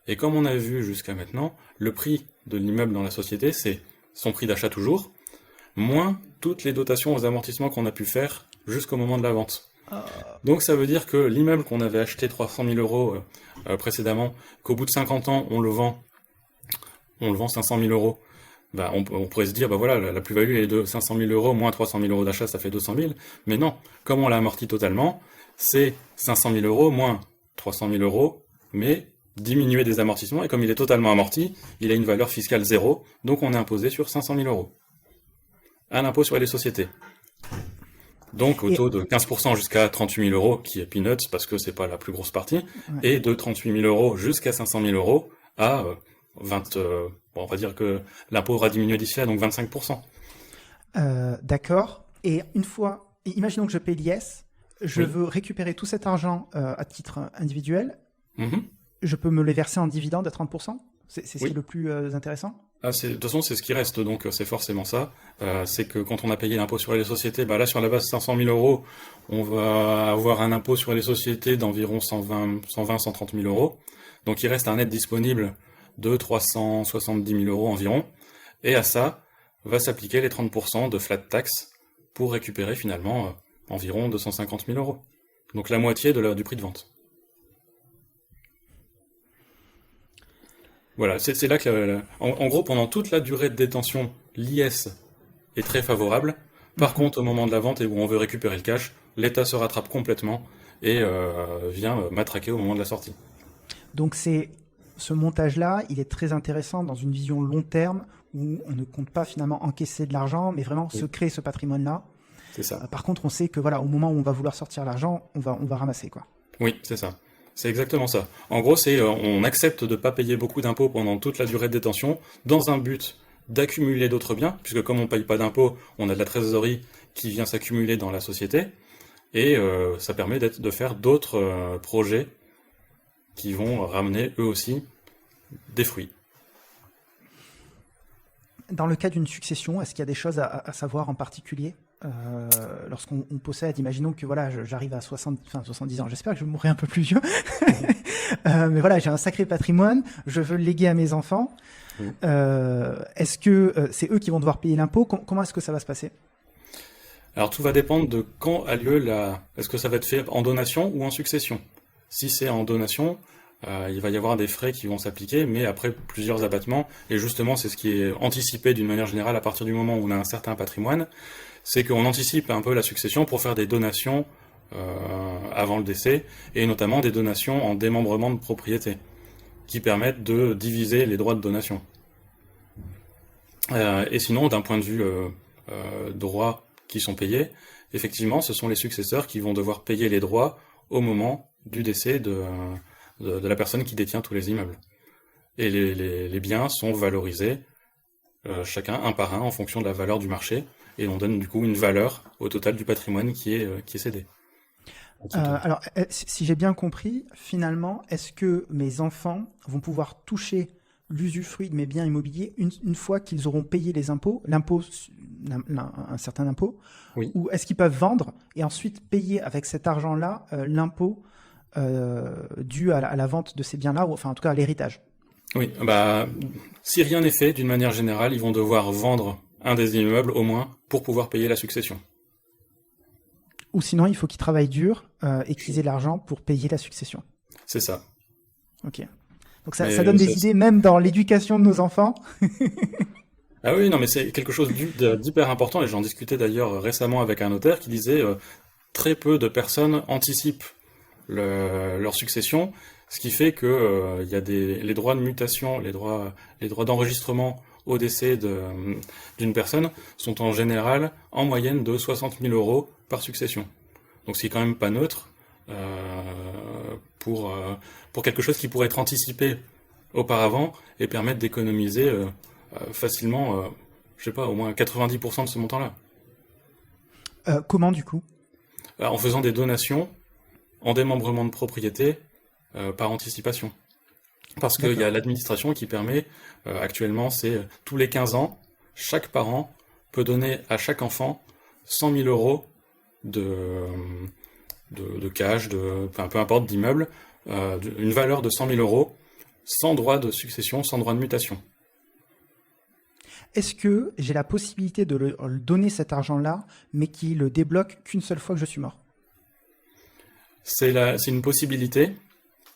Et comme on a vu jusqu'à maintenant, le prix de l'immeuble dans la société, c'est son prix d'achat toujours, moins toutes les dotations aux amortissements qu'on a pu faire jusqu'au moment de la vente. Donc ça veut dire que l'immeuble qu'on avait acheté 300 000 euros précédemment, qu'au bout de 50 ans, on le vend 500 000 euros, on pourrait se dire, voilà, la plus-value est de 500 000 euros, moins 300 000 euros d'achat, ça fait 200 000. Mais non, comme on l'a amorti totalement, c'est 500 000 euros moins 300 000 euros, mais diminué des amortissements, et comme il est totalement amorti, il a une valeur fiscale zéro, donc on est imposé sur 500 000 euros. Un impôt sur les sociétés. Donc au taux de 15% jusqu'à 38 000 euros, qui est peanuts, parce que c'est pas la plus grosse partie, et de 38 000 euros jusqu'à 500 000 euros à on va dire que l'impôt aura diminué d'ici là, donc 25%. D'accord. Et une fois, imaginons que je paye l'IS, je Oui. veux récupérer tout cet argent à titre individuel. Mhm. Je peux me les verser en dividende à 30%. C'est ce qui Oui. est le plus intéressant. De toute façon, c'est ce qui reste, donc c'est forcément ça. C'est que quand on a payé l'impôt sur les sociétés, là, sur la base 500 000 euros, on va avoir un impôt sur les sociétés d'environ 130 000 euros. Donc il reste un net disponible de 370 000 euros environ. Et à ça, va s'appliquer les 30% de flat tax pour récupérer finalement environ 250 000 euros. Donc la moitié du prix de vente. Voilà, c'est là que, en gros, pendant toute la durée de détention, l'IS est très favorable. Par contre, au moment de la vente et où on veut récupérer le cash, l'État se rattrape complètement et vient matraquer au moment de la sortie. Donc ce montage-là, il est très intéressant dans une vision long terme où on ne compte pas finalement encaisser de l'argent, mais vraiment se créer ce patrimoine-là. C'est ça. Par contre, on sait que voilà, au moment où on va vouloir sortir l'argent, on va ramasser quoi. Oui, c'est ça. C'est exactement ça. En gros, on accepte de ne pas payer beaucoup d'impôts pendant toute la durée de détention dans un but d'accumuler d'autres biens, puisque comme on ne paye pas d'impôts, on a de la trésorerie qui vient s'accumuler dans la société, et ça permet de faire d'autres projets qui vont ramener eux aussi des fruits. Dans le cas d'une succession, est-ce qu'il y a des choses à savoir en particulier lorsqu'on possède, imaginons que voilà, j'arrive à 70 ans, j'espère que je mourrai un peu plus vieux, mais voilà, j'ai un sacré patrimoine, je veux le léguer à mes enfants. Oui. Est-ce que c'est eux qui vont devoir payer l'impôt? Comment est-ce que ça va se passer? Alors tout va dépendre de quand a lieu est-ce que ça va être fait en donation ou en succession. Si c'est en donation, il va y avoir des frais qui vont s'appliquer, mais après plusieurs abattements, et justement c'est ce qui est anticipé d'une manière générale à partir du moment où on a un certain patrimoine, c'est qu'on anticipe un peu la succession pour faire des donations avant le décès, et notamment des donations en démembrement de propriété, qui permettent de diviser les droits de donation. Et sinon, d'un point de vue droits qui sont payés, effectivement, ce sont les successeurs qui vont devoir payer les droits au moment du décès de la personne qui détient tous les immeubles. Et les biens sont valorisés, chacun un par un, en fonction de la valeur du marché, et on donne du coup une valeur au total du patrimoine qui est cédé. Alors, si j'ai bien compris, finalement, est-ce que mes enfants vont pouvoir toucher l'usufruit de mes biens immobiliers une fois qu'ils auront payé les impôts, un certain impôt, Oui. ou est-ce qu'ils peuvent vendre et ensuite payer avec cet argent-là l'impôt dû à la vente de ces biens-là, ou enfin en tout cas à l'héritage? Oui, si rien n'est fait, d'une manière générale, ils vont devoir vendre un des immeubles au moins pour pouvoir payer la succession. Ou sinon, il faut qu'ils travaillent dur et qu'ils aient l'argent pour payer la succession. C'est ça. Ok. Donc ça donne des idées même dans l'éducation de nos enfants. Ah oui, non, mais c'est quelque chose d'hyper important, et j'en discutais d'ailleurs récemment avec un notaire qui disait très peu de personnes anticipent leur succession, ce qui fait que il y a les droits de mutation, les droits d'enregistrement au décès d'une personne sont en général en moyenne de 60 000 euros par succession. Donc c'est quand même pas neutre pour quelque chose qui pourrait être anticipé auparavant et permettre d'économiser facilement, je sais pas, au moins 90% de ce montant-là. Comment du coup? En faisant des donations en démembrement de propriété par anticipation. Parce qu'il y a l'administration qui permet, actuellement, c'est tous les 15 ans, chaque parent peut donner à chaque enfant 100 000 euros de cash, peu importe, d'immeuble, une valeur de 100 000 euros, sans droit de succession, sans droit de mutation. Est-ce que j'ai la possibilité de le donner cet argent-là, mais qu'il le débloque qu'une seule fois que je suis mort? C'est une possibilité,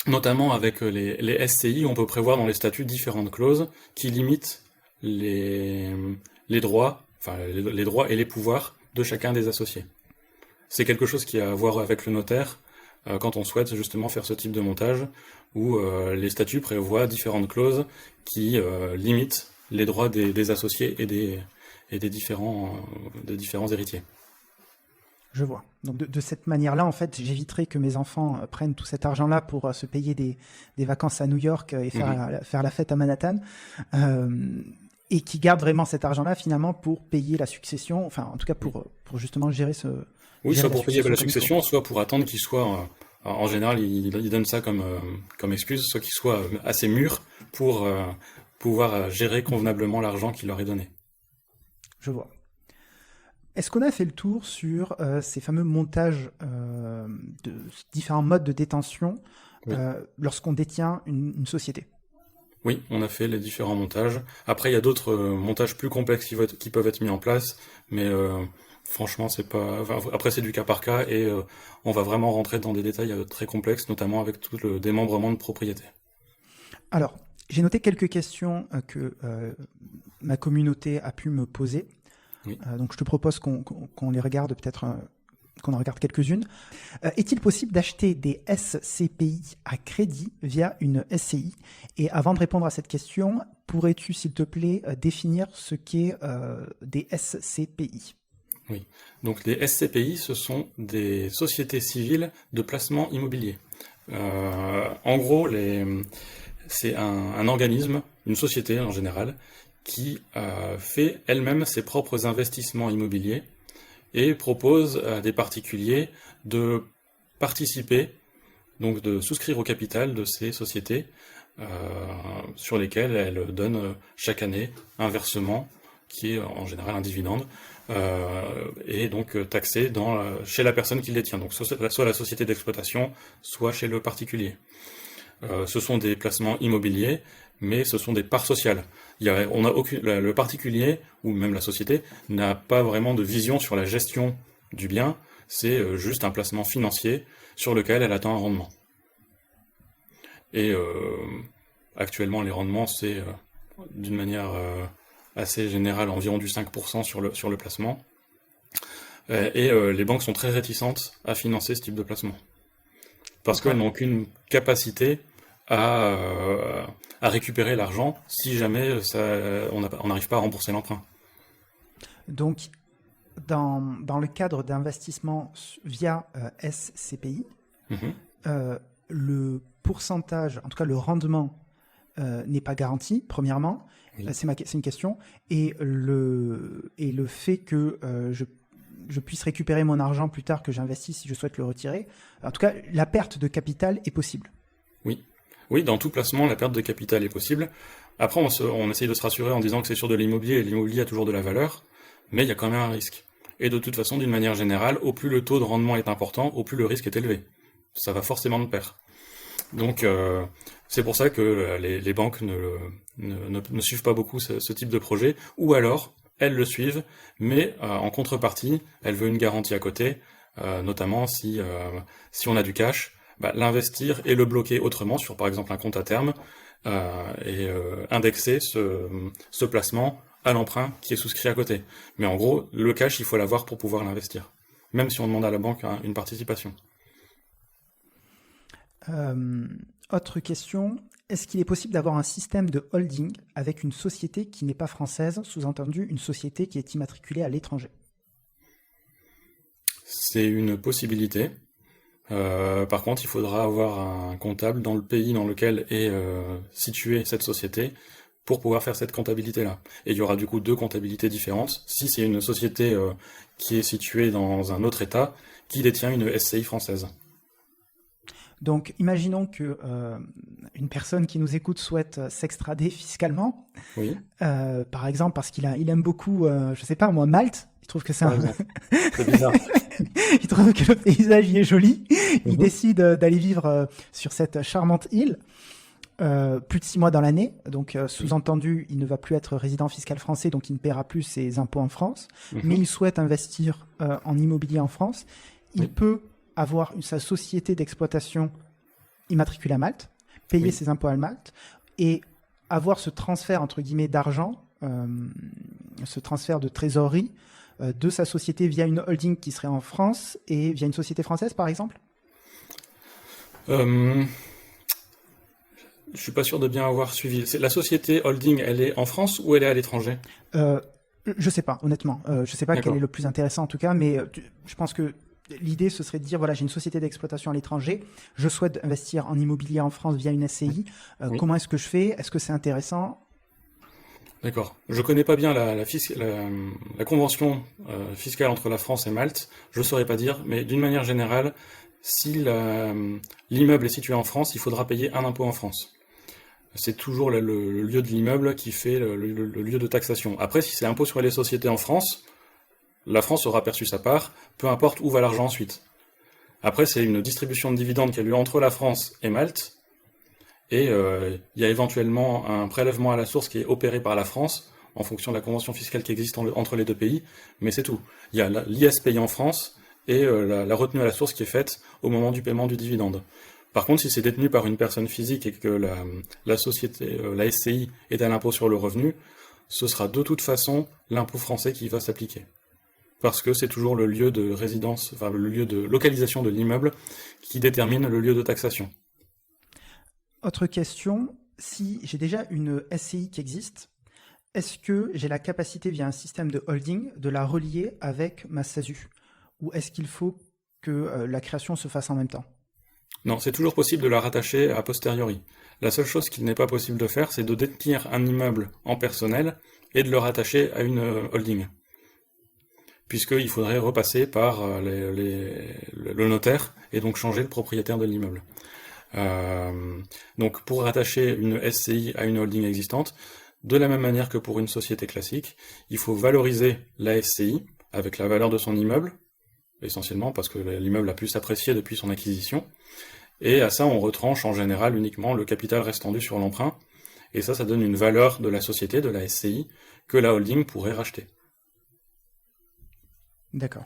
notamment avec les SCI, on peut prévoir dans les statuts différentes clauses qui limitent les droits, les droits et les pouvoirs de chacun des associés. C'est quelque chose qui a à voir avec le notaire quand on souhaite justement faire ce type de montage, où les statuts prévoient différentes clauses qui limitent les droits des associés et des différents héritiers. Je vois. Donc de cette manière-là, en fait, j'éviterai que mes enfants prennent tout cet argent-là pour se payer des vacances à New York et faire la fête à Manhattan. Et qui garde vraiment cet argent-là finalement pour payer la succession, enfin en tout cas pour justement gérer ce... Oui, gérer soit pour payer la succession, il soit pour attendre qu'il soit... en général, il donne ça comme excuse, soit qu'il soit assez mûr pour pouvoir gérer convenablement l'argent qu'il leur est donné. Je vois. Est-ce qu'on a fait le tour sur ces fameux montages de différents modes de détention lorsqu'on détient une société? Oui, on a fait les différents montages. Après, il y a d'autres montages plus complexes qui peuvent être mis en place, mais franchement, c'est pas. Enfin, après, c'est du cas par cas et on va vraiment rentrer dans des détails très complexes, notamment avec tout le démembrement de propriété. Alors, j'ai noté quelques questions que ma communauté a pu me poser. Oui. Donc, je te propose qu'on les regarde peut-être. Qu'on en regarde quelques-unes. Est-il possible d'acheter des SCPI à crédit via une SCI? Et avant de répondre à cette question, pourrais-tu, s'il te plaît, définir ce qu'est des SCPI? Oui. Donc les SCPI, ce sont des sociétés civiles de placement immobilier. En gros, c'est un organisme, une société en général, qui fait elle-même ses propres investissements immobiliers et propose à des particuliers de participer, donc de souscrire au capital de ces sociétés sur lesquelles elle donne chaque année un versement qui est en général un dividende et donc taxé chez la personne qui le détient, donc soit la société d'exploitation, soit chez le particulier. Ce sont des placements immobiliers, mais ce sont des parts sociales. Le particulier, ou même la société, n'a pas vraiment de vision sur la gestion du bien, c'est juste un placement financier sur lequel elle attend un rendement. Et actuellement, les rendements, c'est d'une manière assez générale, environ du 5% sur le placement. Et les banques sont très réticentes à financer ce type de placement. Parce qu'elles n'ont aucune capacité à récupérer l'argent si jamais on n'arrive pas à rembourser l'emprunt. Donc, dans le cadre d'investissement via SCPI, le pourcentage, en tout cas le rendement, n'est pas garanti, premièrement. Oui. C'est une question. Et le fait que je puisse récupérer mon argent plus tard que j'investisse si je souhaite le retirer, en tout cas, la perte de capital est possible. Oui, dans tout placement, la perte de capital est possible. Après, on essaye de se rassurer en disant que c'est sur de l'immobilier, et l'immobilier a toujours de la valeur, mais il y a quand même un risque. Et de toute façon, d'une manière générale, au plus le taux de rendement est important, au plus le risque est élevé. Ça va forcément de pair. Donc, c'est pour ça que les banques ne suivent pas beaucoup ce type de projet, ou alors, elles le suivent, mais en contrepartie, elles veulent une garantie à côté, notamment si on a du cash, l'investir et le bloquer autrement sur par exemple un compte à terme et indexer ce placement à l'emprunt qui est souscrit à côté. Mais en gros, le cash, il faut l'avoir pour pouvoir l'investir, même si on demande à la banque une participation. Autre question, est-ce qu'il est possible d'avoir un système de holding avec une société qui n'est pas française, sous-entendu une société qui est immatriculée à l'étranger? C'est une possibilité. Par contre, il faudra avoir un comptable dans le pays dans lequel est située cette société pour pouvoir faire cette comptabilité-là. Et il y aura du coup deux comptabilités différentes. Si c'est une société qui est située dans un autre État, qui détient une SCI française. Donc, imaginons que une personne qui nous écoute souhaite s'extrader fiscalement. Oui. Par exemple, parce qu'il aime beaucoup, je sais pas moi, Malte. Il trouve que c'est c'est bizarre. Il trouve que le paysage y est joli. Il décide d'aller vivre sur cette charmante île plus de 6 mois dans l'année. Donc, sous-entendu, il ne va plus être résident fiscal français, donc il ne paiera plus ses impôts en France. Mais il souhaite investir en immobilier en France. Il peut avoir sa société d'exploitation immatriculée à Malte, payer ses impôts à Malte et avoir ce transfert, entre guillemets, d'argent, ce transfert de trésorerie de sa société via une holding qui serait en France et via une société française, par exemple? Je suis pas sûr de bien avoir suivi. La société holding, elle est en France ou elle est à l'étranger? Je sais pas, honnêtement. Je sais pas quel est le plus intéressant en tout cas, mais je pense que l'idée, ce serait de dire, voilà, j'ai une société d'exploitation à l'étranger, je souhaite investir en immobilier en France via une SCI. Comment est-ce que je fais? Est-ce que c'est intéressant? D'accord. Je connais pas bien la convention fiscale entre la France et Malte. Je saurais pas dire, mais d'une manière générale, si l'immeuble est situé en France, il faudra payer un impôt en France. C'est toujours le lieu de l'immeuble qui fait le lieu de taxation. Après, si c'est impôt sur les sociétés en France, la France aura perçu sa part, peu importe où va l'argent ensuite. Après, c'est une distribution de dividendes qui a lieu entre la France et Malte, et il y a éventuellement un prélèvement à la source qui est opéré par la France, en fonction de la convention fiscale qui existe entre les deux pays, mais c'est tout. Il y a l'IS payé en France, et la retenue à la source qui est faite au moment du paiement du dividende. Par contre, si c'est détenu par une personne physique et que la société, la SCI, est à l'impôt sur le revenu, ce sera de toute façon l'impôt français qui va s'appliquer. Parce que c'est toujours le lieu de résidence, enfin le lieu de localisation de l'immeuble qui détermine le lieu de taxation. Autre question, si j'ai déjà une SCI qui existe, est-ce que j'ai la capacité via un système de holding de la relier avec ma SASU? Ou est-ce qu'il faut que la création se fasse en même temps? Non, c'est toujours possible de la rattacher a posteriori. La seule chose qu'il n'est pas possible de faire, c'est de détenir un immeuble en personnel et de le rattacher à une holding. Puisqu'il faudrait repasser par le notaire et donc changer le propriétaire de l'immeuble. Donc pour rattacher une SCI à une holding existante, de la même manière que pour une société classique, il faut valoriser la SCI avec la valeur de son immeuble, essentiellement parce que l'immeuble a pu s'apprécier depuis son acquisition, et à ça on retranche en général uniquement le capital restant dû sur l'emprunt, et ça donne une valeur de la société, de la SCI, que la holding pourrait racheter. D'accord.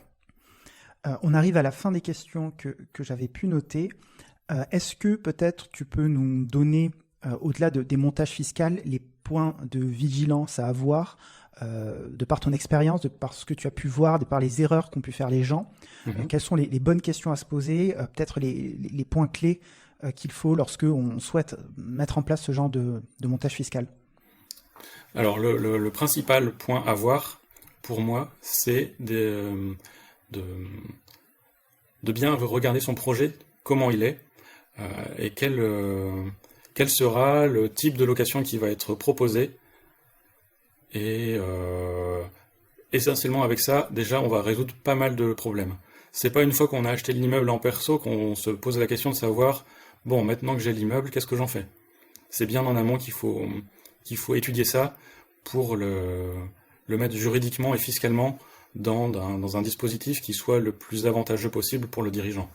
On arrive à la fin des questions que j'avais pu noter. Est-ce que peut-être tu peux nous donner, au-delà des montages fiscaux, les points de vigilance à avoir, de par ton expérience, de par ce que tu as pu voir, de par les erreurs qu'ont pu faire les gens? Quelles sont les bonnes questions à se poser, peut-être les points clés qu'il faut lorsque on souhaite mettre en place ce genre de montage fiscal? Alors le principal point à voir, pour moi, c'est de bien regarder son projet, comment il est, et quel sera le type de location qui va être proposé. Et essentiellement avec ça, déjà, on va résoudre pas mal de problèmes. C'est pas une fois qu'on a acheté l'immeuble en perso qu'on se pose la question de savoir, bon, maintenant que j'ai l'immeuble, qu'est-ce que j'en fais? C'est bien en amont qu'il faut étudier ça pour le mettre juridiquement et fiscalement dans un dispositif qui soit le plus avantageux possible pour le dirigeant.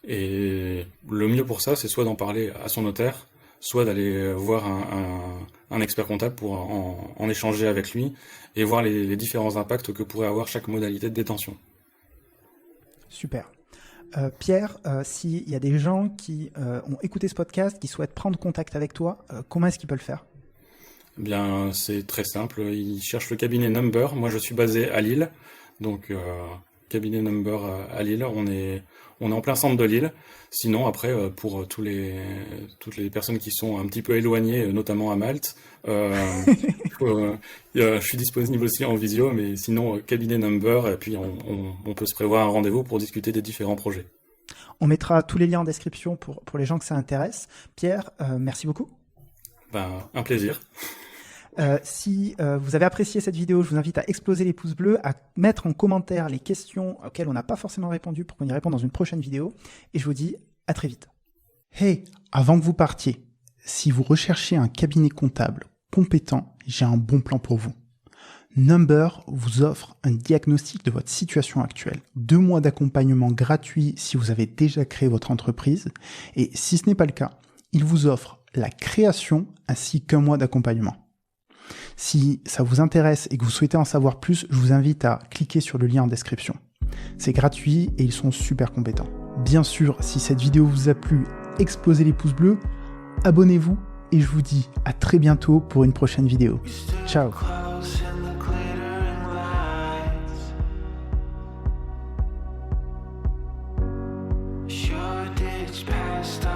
Et le mieux pour ça, c'est soit d'en parler à son notaire, soit d'aller voir un expert comptable pour en échanger avec lui et voir les différents impacts que pourrait avoir chaque modalité de détention. Super. Pierre, s'il y a des gens qui ont écouté ce podcast, qui souhaitent prendre contact avec toi, comment est-ce qu'ils peuvent le faire? Bien, c'est très simple. Ils cherchent le cabinet Number. Moi, je suis basé à Lille, donc cabinet Number à Lille. On est en plein centre de Lille. Sinon, après, pour toutes les personnes qui sont un petit peu éloignées, notamment à Malte, je suis disponible aussi en visio, mais sinon, cabinet Number, et puis on peut se prévoir un rendez-vous pour discuter des différents projets. On mettra tous les liens en description pour les gens que ça intéresse. Pierre, merci beaucoup. Un plaisir. Si vous avez apprécié cette vidéo, je vous invite à exploser les pouces bleus, à mettre en commentaire les questions auxquelles on n'a pas forcément répondu pour qu'on y réponde dans une prochaine vidéo. Et je vous dis à très vite. Hey, avant que vous partiez, si vous recherchez un cabinet comptable compétent, j'ai un bon plan pour vous. Number vous offre un diagnostic de votre situation actuelle, 2 mois d'accompagnement gratuit si vous avez déjà créé votre entreprise, et si ce n'est pas le cas, il vous offre la création ainsi qu'1 mois d'accompagnement. Si ça vous intéresse et que vous souhaitez en savoir plus, je vous invite à cliquer sur le lien en description. C'est gratuit et ils sont super compétents. Bien sûr, si cette vidéo vous a plu, explosez les pouces bleus, abonnez-vous et je vous dis à très bientôt pour une prochaine vidéo. Ciao. Past